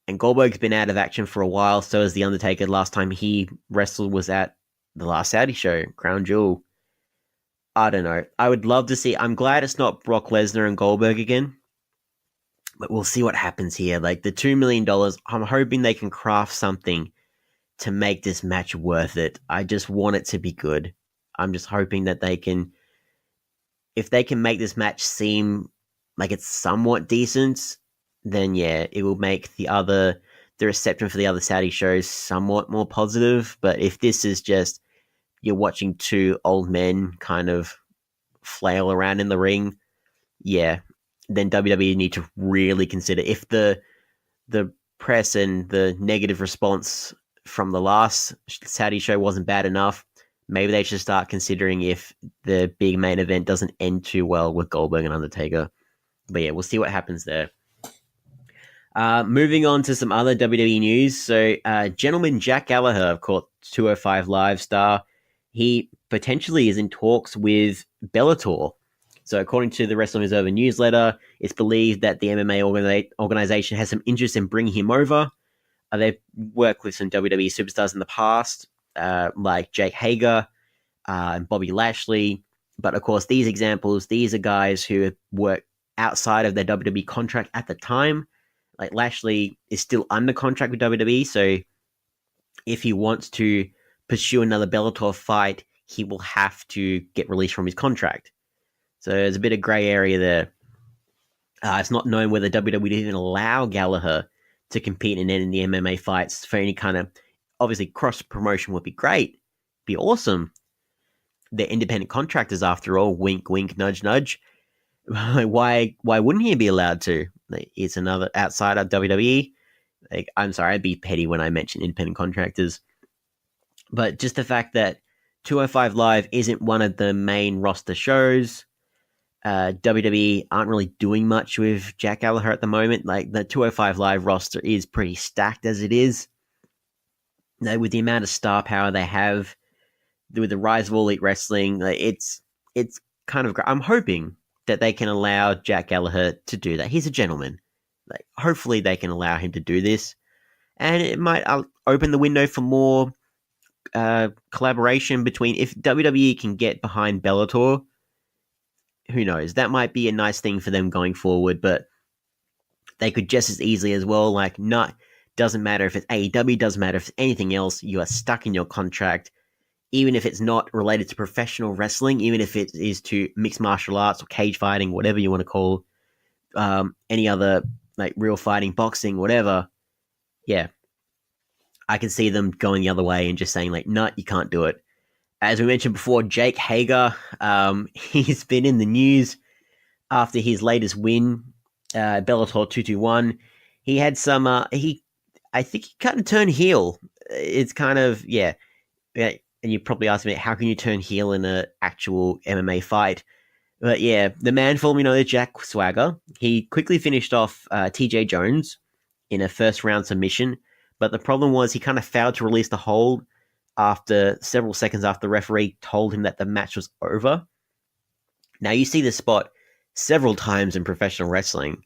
And Goldberg's been out of action for a while, so has The Undertaker. Last time he wrestled was at the last Saudi show, Crown Jewel. I don't know. I would love to see. I'm glad it's not Brock Lesnar and Goldberg again. But we'll see what happens here. Like the $2 million, I'm hoping they can craft something to make this match worth it. I just want it to be good. I'm just hoping that they can, if they can make this match seem like it's somewhat decent, then yeah, it will make the reception for the other Saudi shows somewhat more positive. But if this is just, you're watching two old men kind of flail around in the ring, yeah, then WWE need to really consider if the press and the negative response from the last Saudi show wasn't bad enough, maybe they should start considering if the big main event doesn't end too well with Goldberg and Undertaker. But yeah, we'll see what happens there. Moving on to some other WWE news. So, gentleman Jack Gallagher, of course, 205 Live star, he potentially is in talks with Bellator. So, according to the Wrestling Observer newsletter, it's believed that the MMA organization has some interest in bringing him over. They've worked with some WWE superstars in the past, like Jake Hager and Bobby Lashley. But, of course, these are guys who have worked outside of their WWE contract at the time. Like Lashley is still under contract with WWE, so if he wants to pursue another Bellator fight, he will have to get released from his contract. So there's a bit of grey area there. It's not known whether WWE would even allow Gallagher to compete in any of the MMA fights for any kind of, obviously cross promotion would be great, be awesome. They're independent contractors after all. Wink, wink, nudge, nudge. Why wouldn't he be allowed to? It's another outside of WWE. Like, I'm sorry, I'd be petty when I mention independent contractors. But just the fact that 205 Live isn't one of the main roster shows. WWE aren't really doing much with Jack Gallagher at the moment. Like, the 205 Live roster is pretty stacked as it is. With the amount of star power they have, with the rise of All Elite Wrestling, like, it's kind of. I'm hoping that they can allow Jack Gallagher to do that. He's a gentleman. Like, hopefully they can allow him to do this. And it might open the window for more collaboration between, if WWE can get behind Bellator, who knows? That might be a nice thing for them going forward, but they could just as easily as well, like, doesn't matter if it's AEW, doesn't matter if it's anything else, you are stuck in your contract. Even if it's not related to professional wrestling, even if it is to mixed martial arts or cage fighting, whatever you want to call any other, like, real fighting, boxing, whatever, yeah, I can see them going the other way and just saying, like, no, you can't do it. As we mentioned before, Jake Hager, he's been in the news after his latest win, Bellator 221. He had some, I think he kind of turned heel. It's kind of, yeah. And you probably asked me, how can you turn heel in an actual MMA fight? But yeah, the man formerly known as Jack Swagger, he quickly finished off TJ Jones in a first round submission. But the problem was he kind of failed to release the hold after several seconds after the referee told him that the match was over. Now, you see this spot several times in professional wrestling.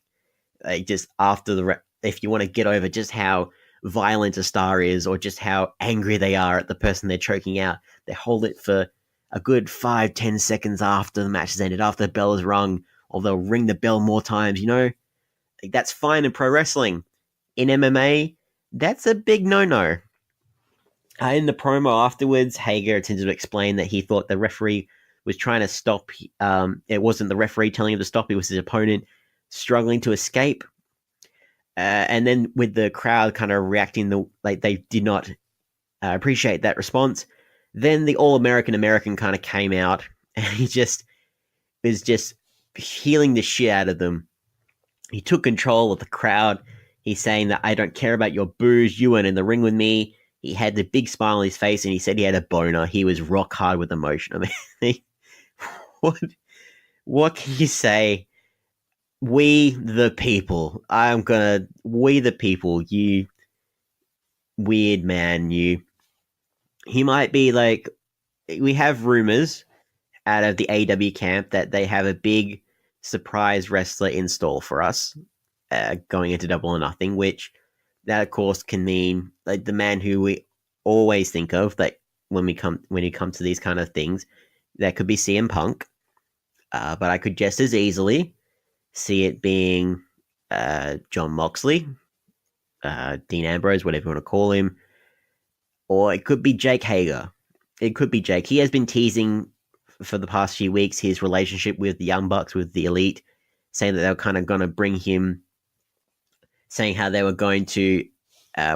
Like, just after if you want to get over just how violent a star is, or just how angry they are at the person they're choking out, they hold it for a good 5-10 seconds after the match has ended, after the bell is rung, or they'll ring the bell more times, you know? Like, that's fine in pro wrestling. In MMA, that's a big no-no. In the promo afterwards, Hager attempted to explain that he thought the referee was trying to stop. It wasn't the referee telling him to stop; it was his opponent struggling to escape. And then with the crowd kind of reacting, like they did not appreciate that response. Then the All-American kind of came out, and he just was just healing the shit out of them. He took control of the crowd. He's saying that I don't care about your boos. You weren't in the ring with me. He had the big smile on his face, and he said he had a boner. He was rock hard with emotion. I mean, what can you say? We the people. We the people. You weird man. He might be like. We have rumors out of the AW camp that they have a big surprise wrestler in store for us going into Double or Nothing, which that of course can mean like the man who we always think of that when it comes to these kind of things, that could be CM Punk, but I could just as easily see it being John Moxley, Dean Ambrose, whatever you want to call him, or it could be Jake Hager. It could be Jake. He has been teasing for the past few weeks his relationship with the Young Bucks, with the Elite, saying that they were kind of going to bring him, saying how they were going to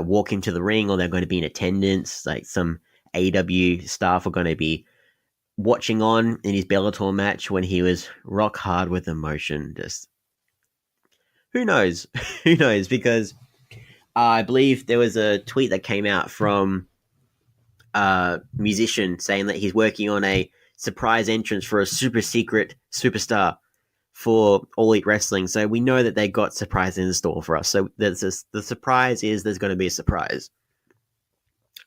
walk into the ring or they're going to be in attendance. Like some AW staff are going to be watching on in his Bellator match when he was rock hard with emotion. Just who knows? Who knows? Because I believe there was a tweet that came out from a musician saying that he's working on a surprise entrance for a super secret superstar for All Elite Wrestling. So we know that they got surprises in store for us. So the surprise is there's going to be a surprise.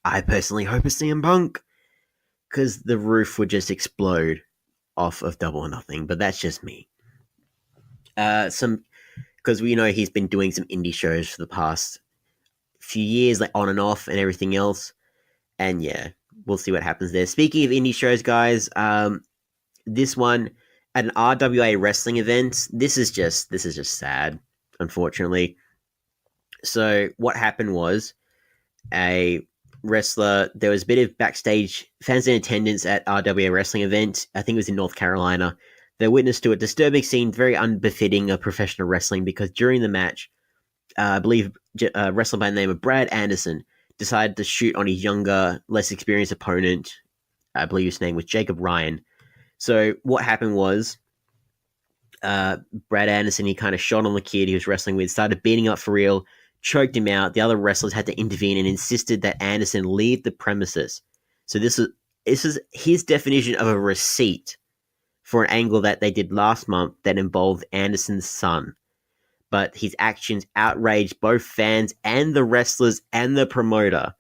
I personally hope it's CM Punk, because the roof would just explode off of Double or Nothing. But that's just me. Because we know he's been doing some indie shows for the past few years, like on and off and everything else. And yeah, we'll see what happens there. Speaking of indie shows, guys, this one at an RWA wrestling event. This is just sad, unfortunately. So what happened was a wrestler. There was a bit of backstage fans in attendance at RWA wrestling event. I think it was in North Carolina. They witnessed to a disturbing scene, very unbefitting of professional wrestling, because during the match, I believe a wrestler by the name of Brad Anderson decided to shoot on his younger, less experienced opponent. I believe his name was Jacob Ryan. So what happened was Brad Anderson, he kind of shot on the kid he was wrestling with, started beating up for real, choked him out. The other wrestlers had to intervene and insisted that Anderson leave the premises. So this is his definition of a receipt for an angle that they did last month that involved Anderson's son. But his actions outraged both fans and the wrestlers and the promoter,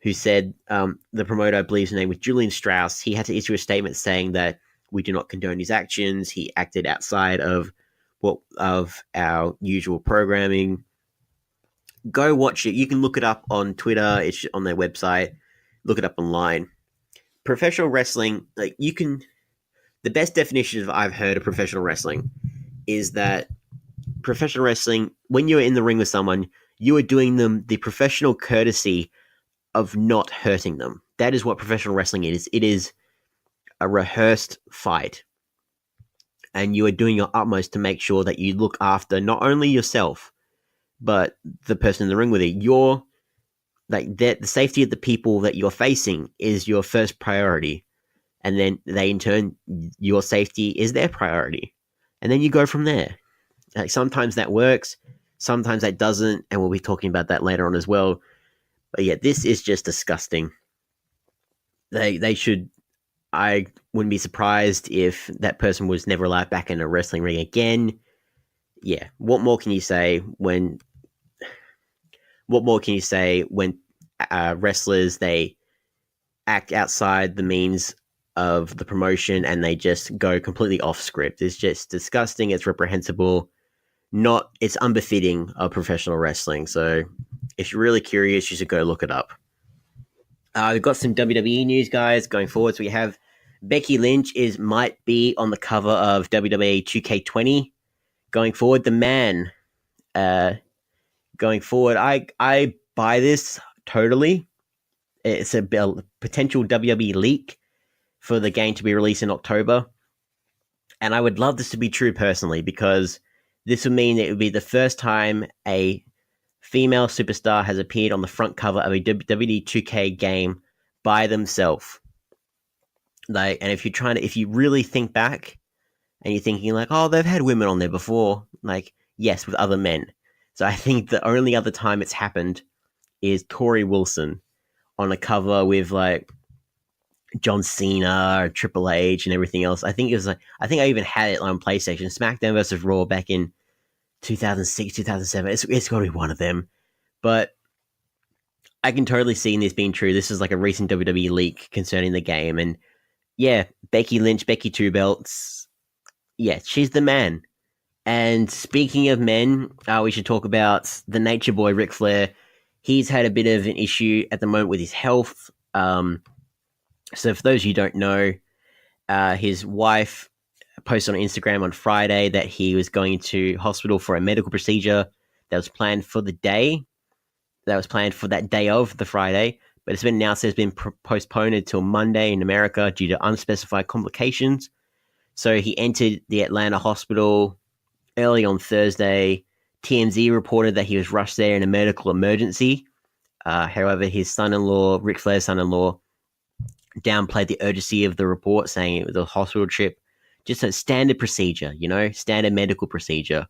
who said, the promoter, I believe his name was Julian Strauss, he had to issue a statement saying that we do not condone his actions. He acted outside of our usual programming. Go watch it. You can look it up on Twitter. It's on their website. Look it up online. Professional wrestling, the best definition I've heard of professional wrestling is that professional wrestling, when you're in the ring with someone, you are doing them the professional courtesy of not hurting them. That is what professional wrestling is. It is a rehearsed fight. And you are doing your utmost to make sure that you look after not only yourself, but the person in the ring with you. The safety of the people that you're facing is your first priority. And then in turn, your safety is their priority. And then you go from there. Sometimes that works, sometimes that doesn't, and we'll be talking about that later on as well. But yeah, this is just disgusting. I wouldn't be surprised if that person was never allowed back in a wrestling ring again. Yeah, what more can you say when wrestlers, they act outside the means of the promotion and they just go completely off script? It's just disgusting. It's reprehensible. It's unbefitting of professional wrestling. So if you're really curious, you should go look it up. We've got some WWE news, guys, going forward. So we have Becky Lynch might be on the cover of WWE 2K20 going forward. The man going forward. I buy this totally. it's a potential WWE leak for the game to be released in October. And I would love this to be true personally, because this would mean it would be the first time a female superstar has appeared on the front cover of a WWE 2K game by themselves. Like, and if you really think back and you're thinking like, oh, they've had women on there before, like, yes, with other men. So I think the only other time it's happened is Tori Wilson on a cover with like John Cena, Triple H, and everything else. I think I even had it on PlayStation. SmackDown versus Raw back in 2006, 2007. It's got to be one of them. But I can totally see this being true. This is like a recent WWE leak concerning the game. And yeah, Becky Lynch, Becky Two Belts. Yeah, she's the man. And speaking of men, we should talk about the Nature Boy, Ric Flair. He's had a bit of an issue at the moment with his health. So for those of you who don't know, his wife posted on Instagram on Friday that he was going to hospital for a medical procedure that was planned for the day. That was planned for that day of the Friday, but it's been announced it's been postponed until Monday in America due to unspecified complications. So he entered the Atlanta hospital early on Thursday. TMZ reported that he was rushed there in a medical emergency. However, his son-in-law, Ric Flair's son-in-law, downplayed the urgency of the report, saying it was a hospital trip, just a standard procedure, standard medical procedure.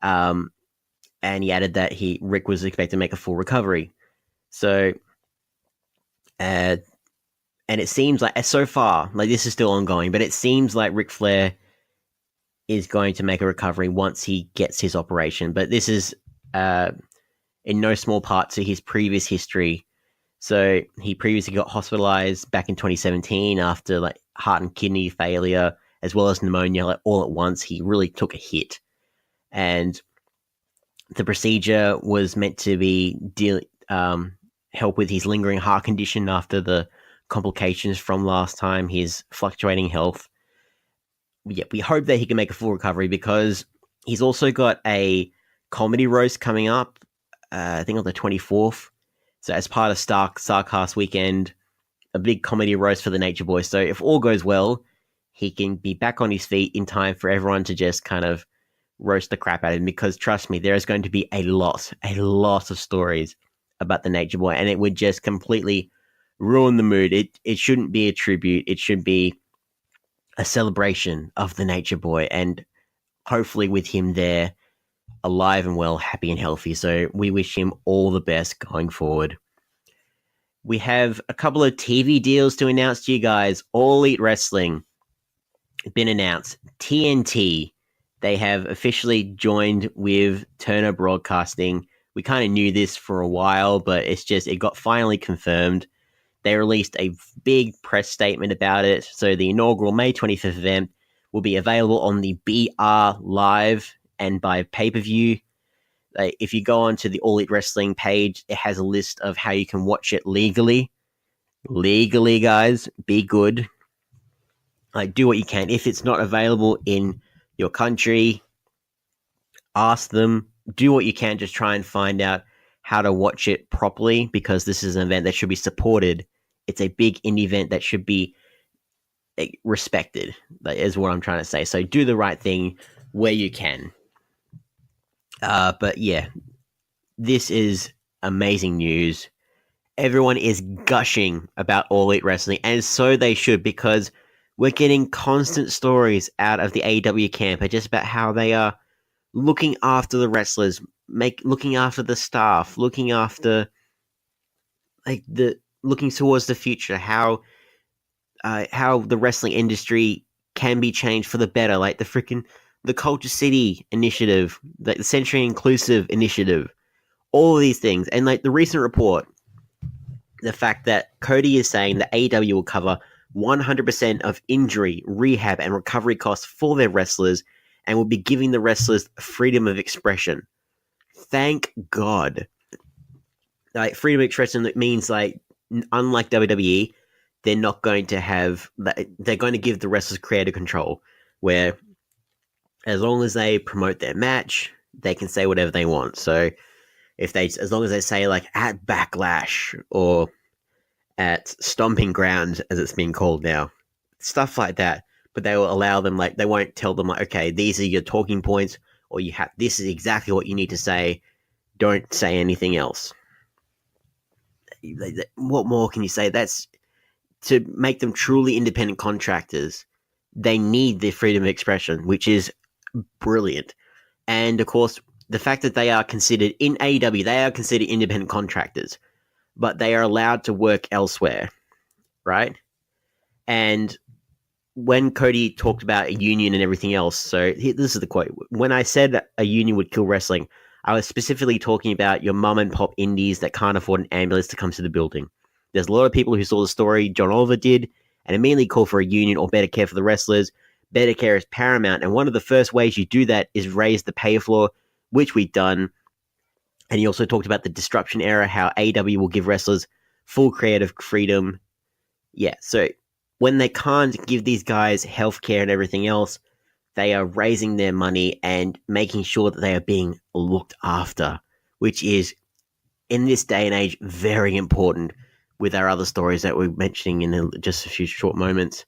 And he added that Rick was expected to make a full recovery. So, and it seems like, so far, like this is still ongoing, but it seems like Ric Flair is going to make a recovery once he gets his operation. But this is in no small part to his previous history. So he previously got hospitalized back in 2017 after like heart and kidney failure, as well as pneumonia, like all at once. He really took a hit. And the procedure was meant to be help with his lingering heart condition after the complications from last time, his fluctuating health. Yeah, we hope that he can make a full recovery, because he's also got a comedy roast coming up, I think on the 24th. So as part of Starcast weekend, a big comedy roast for the Nature Boy. So if all goes well, he can be back on his feet in time for everyone to just kind of roast the crap out of him, because trust me, there is going to be a lot of stories about the Nature Boy, and it would just completely ruin the mood. It shouldn't be a tribute. It should be a celebration of the Nature Boy, and hopefully with him there, alive and well, happy and healthy. So we wish him all the best going forward. We have a couple of TV deals to announce to you guys. All Elite Wrestling been announced. TNT, they have officially joined with Turner Broadcasting. We kind of knew this for a while, but it got finally confirmed. They released a big press statement about it. So the inaugural May 25th event will be available on the BR Live and by pay-per-view. If you go onto the All Elite Wrestling page, it has a list of how you can watch it legally. Legally, guys, be good. Do what you can. If it's not available in your country, ask them. Do what you can. Just try and find out how to watch it properly, because this is an event that should be supported. It's a big indie event that should be respected, is what I'm trying to say. So do the right thing where you can. But yeah, this is amazing news. Everyone is gushing about All Elite Wrestling, and so they should, because we're getting constant stories out of the AEW camp just about how they are looking after the wrestlers, looking after the staff, looking after looking towards the future, how the wrestling industry can be changed for the better, like the Culture City initiative, the Century Inclusive initiative, all of these things. And the recent report, the fact that Cody is saying that AEW will cover 100% of injury, rehab, and recovery costs for their wrestlers, and will be giving the wrestlers freedom of expression. Thank God. Freedom of expression means, unlike WWE, they're not going to have, they're going to give the wrestlers creative control, where as long as they promote their match, they can say whatever they want. So as long as they say at Backlash or at Stomping Grounds, as it's being called now. Stuff like that. But they will allow them, like, they won't tell them, like, okay, these are your talking points, or this is exactly what you need to say. Don't say anything else. What more can you say? That's to make them truly independent contractors. They need their freedom of expression, which is brilliant. And of course, the fact that they are considered in AEW, they are considered independent contractors, but they are allowed to work elsewhere, right? And when Cody talked about a union and everything else, so this is the quote. When I said that a union would kill wrestling, I was specifically talking about your mum and pop indies that can't afford an ambulance to come to the building. There's a lot of people who saw the story John Oliver did and immediately called for a union or better care for the wrestlers. Better care is paramount, and one of the first ways you do that is raise the pay floor, which we've done. And he also talked about the disruption era, how AEW will give wrestlers full creative freedom. Yeah, so when they can't give these guys healthcare and everything else, they are raising their money and making sure that they are being looked after, which is, in this day and age, very important with our other stories that we're mentioning in just a few short moments.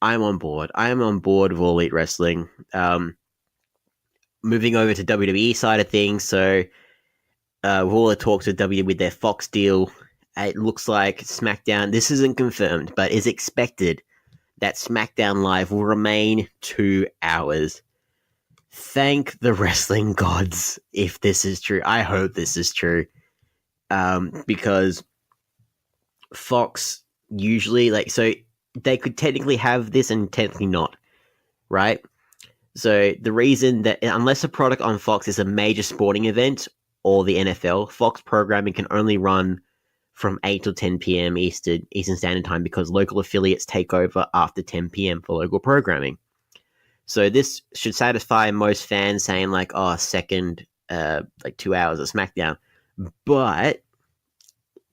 I'm on board. I am on board with All Elite Wrestling. Moving over to WWE side of things, so with all the talks with WWE with their Fox deal, it looks like SmackDown, this isn't confirmed, but is expected that SmackDown Live will remain 2 hours. Thank the wrestling gods if this is true. I hope this is true. Because Fox usually, so they could technically have this and technically not, right? So the reason that, unless a product on Fox is a major sporting event or the NFL, Fox programming can only run from 8 to 10 p.m. Eastern Standard Time because local affiliates take over after 10 p.m. for local programming. So this should satisfy most fans saying 2 hours of SmackDown. But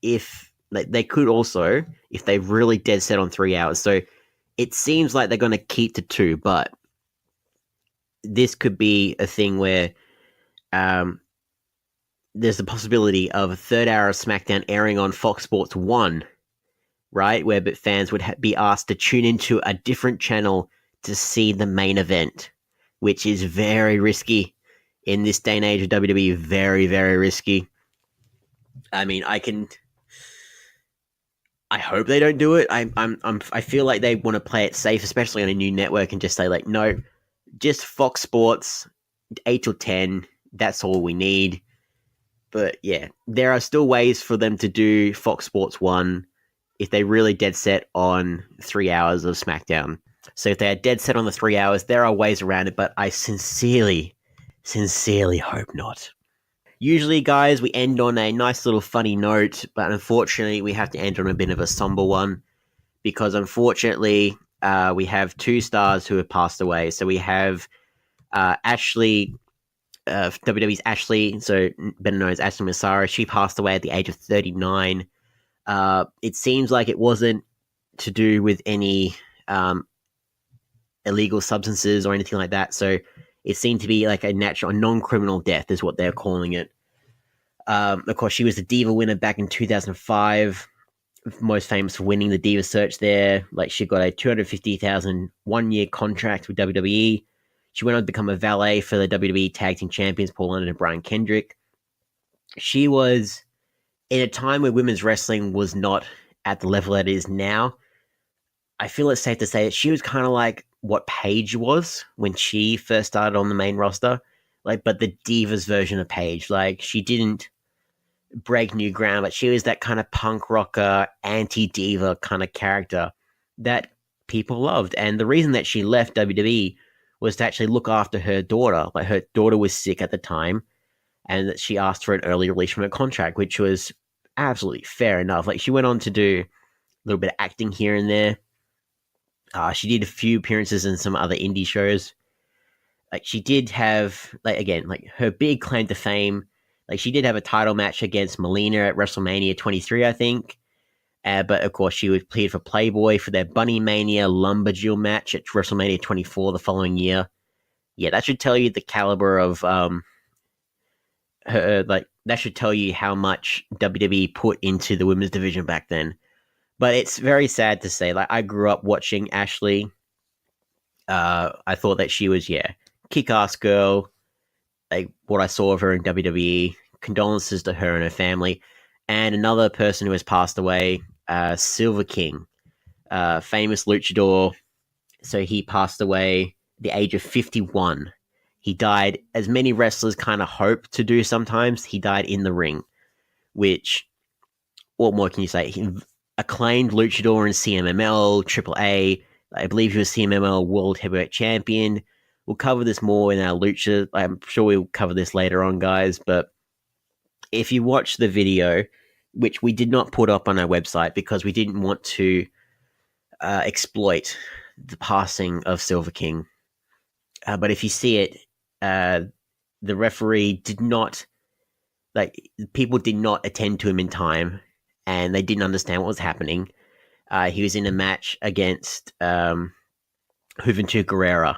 if they could also, if they really dead set on 3 hours. So it seems like they're going to keep to 2, but this could be a thing where there's the possibility of a third hour of SmackDown airing on Fox Sports 1, right? Where fans would be asked to tune into a different channel to see the main event, which is very risky in this day and age of WWE. Very, very risky. I mean, I hope they don't do it. I feel like they want to play it safe, especially on a new network, and just say no, just Fox Sports 8 till 10. That's all we need. But yeah, there are still ways for them to do Fox Sports 1 if they really dead set on 3 hours of SmackDown. So if they are dead set on the 3 hours, there are ways around it, but I sincerely hope not. Usually, guys, we end on a nice little funny note, but unfortunately, we have to end on a bit of a somber one because unfortunately, we have 2 stars who have passed away. So we have Ashley, WWE's Ashley, so better known as Ashley Massara. She passed away at the age of 39. It seems like it wasn't to do with any illegal substances or anything like that. So it seemed to be like a non-criminal death is what they're calling it. Of course, she was the Diva winner back in 2005. Most famous for winning the Diva Search there. She got a $250,000 one-year contract with WWE. She went on to become a valet for the WWE Tag Team Champions, Paul London and Brian Kendrick. She was, in a time where women's wrestling was not at the level that it is now, I feel it's safe to say that she was kind of like what Paige was when she first started on the main roster. But the Divas version of Paige. She didn't break new ground, but she was that kind of punk rocker, anti-diva kind of character that people loved. And the reason that she left WWE was to actually look after her daughter. Her daughter was sick at the time, and that she asked for an early release from her contract, which was absolutely fair enough. She went on to do a little bit of acting here and there. She did a few appearances in some other indie shows. She did have, her big claim to fame. She did have a title match against Melina at WrestleMania 23, I think. But of course, she was cleared for Playboy for their Bunny Mania Lumberjill match at WrestleMania 24 the following year. Yeah, that should tell you the caliber of her. That should tell you how much WWE put into the women's division back then. But it's very sad to say. Like, I grew up watching Ashley. I thought that she was, kick-ass girl. Like, what I saw of her in WWE. Condolences to her and her family. And another person who has passed away, Silver King, famous luchador. So he passed away at the age of 51. He died, as many wrestlers kind of hope to do sometimes, he died in the ring, which, what more can you say? Acclaimed luchador in CMML, AAA. I believe he was CMML World Heavyweight Champion. We'll cover this more in our lucha. I'm sure we'll cover this later on, guys. But if you watch the video, which we did not put up on our website because we didn't want to exploit the passing of Silver King. But if you see it, the referee did not, people did not attend to him in time, and they didn't understand what was happening. He was in a match against Juventud Guerrera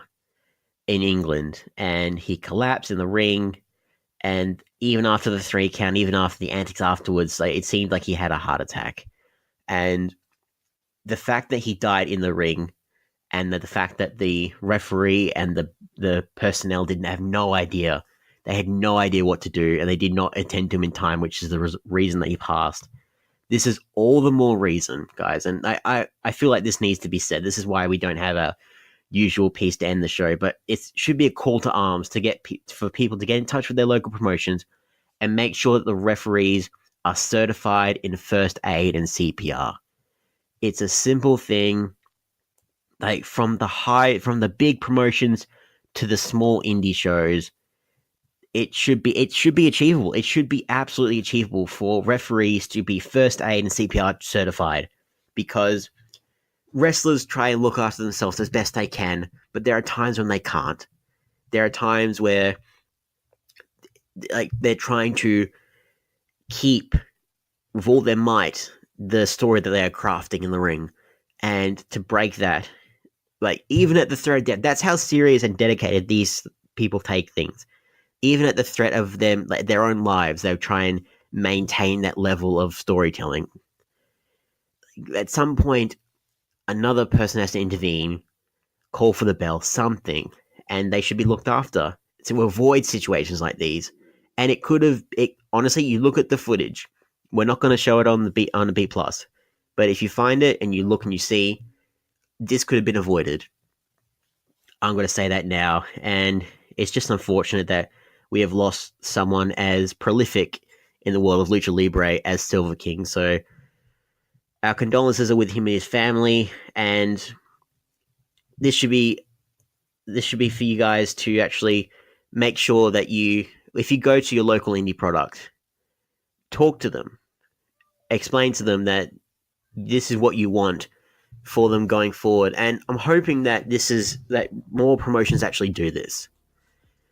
in England, and he collapsed in the ring, and even after the 3 count, even after the antics afterwards, it seemed like he had a heart attack. And the fact that he died in the ring, and the fact that the referee and the personnel didn't have no idea, they had no idea what to do, and they did not attend to him in time, which is the reason that he passed. This is all the more reason, guys, and I feel like this needs to be said. This is why we don't have a usual piece to end the show, but it should be a call to arms to get for people to get in touch with their local promotions and make sure that the referees are certified in first aid and CPR. It's a simple thing, like from the big promotions to the small indie shows. It should be achievable. It should be absolutely achievable for referees to be first aid and CPR certified, because wrestlers try and look after themselves as best they can, but there are times when they can't. There are times where they're trying to keep with all their might the story that they are crafting in the ring, and to break that, even at the threat of death, that's how serious and dedicated these people take things. Even at the threat of them, their own lives, they'll try and maintain that level of storytelling. At some point, another person has to intervene, call for the bell, something, and they should be looked after to avoid situations like these. And it could have, honestly, you look at the footage. We're not going to show it on the B+, but if you find it and you look and you see, this could have been avoided. I'm going to say that now, and it's just unfortunate that we have lost someone as prolific in the world of Lucha Libre as Silver King. So our condolences are with him and his family, and this should be for you guys to actually make sure that if you go to your local indie product, talk to them, explain to them that this is what you want for them going forward. And I'm hoping that that more promotions actually do this.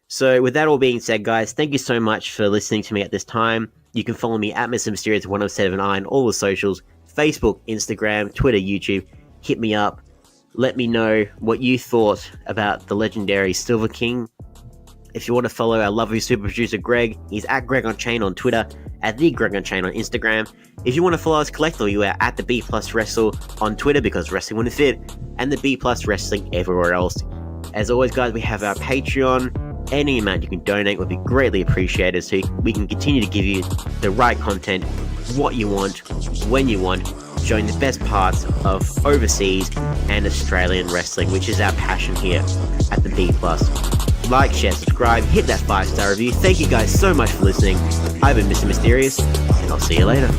So with that all being said, guys, thank you so much for listening to me at this time. You can follow me at Mr. Mysterious 1079 on all the socials, Facebook, Instagram, Twitter, YouTube. Hit me up. Let me know what you thought about the legendary Silver King. If you want to follow our lovely super producer Greg, he's at Greg on Chain on Twitter, at the Greg on Chain on Instagram. If you want to follow us collectively, you are at the B Plus Wrestle on Twitter, because wrestling wouldn't fit, and the B Plus Wrestling everywhere else. As always, guys, we have our Patreon. Any amount you can donate would be greatly appreciated, so we can continue to give you the right content, what you want, when you want, showing the best parts of overseas and Australian wrestling, which is our passion here at the B+. Like, share, subscribe, hit that 5-star review. Thank you guys so much for listening. I've been Mr. Mysterious, and I'll see you later.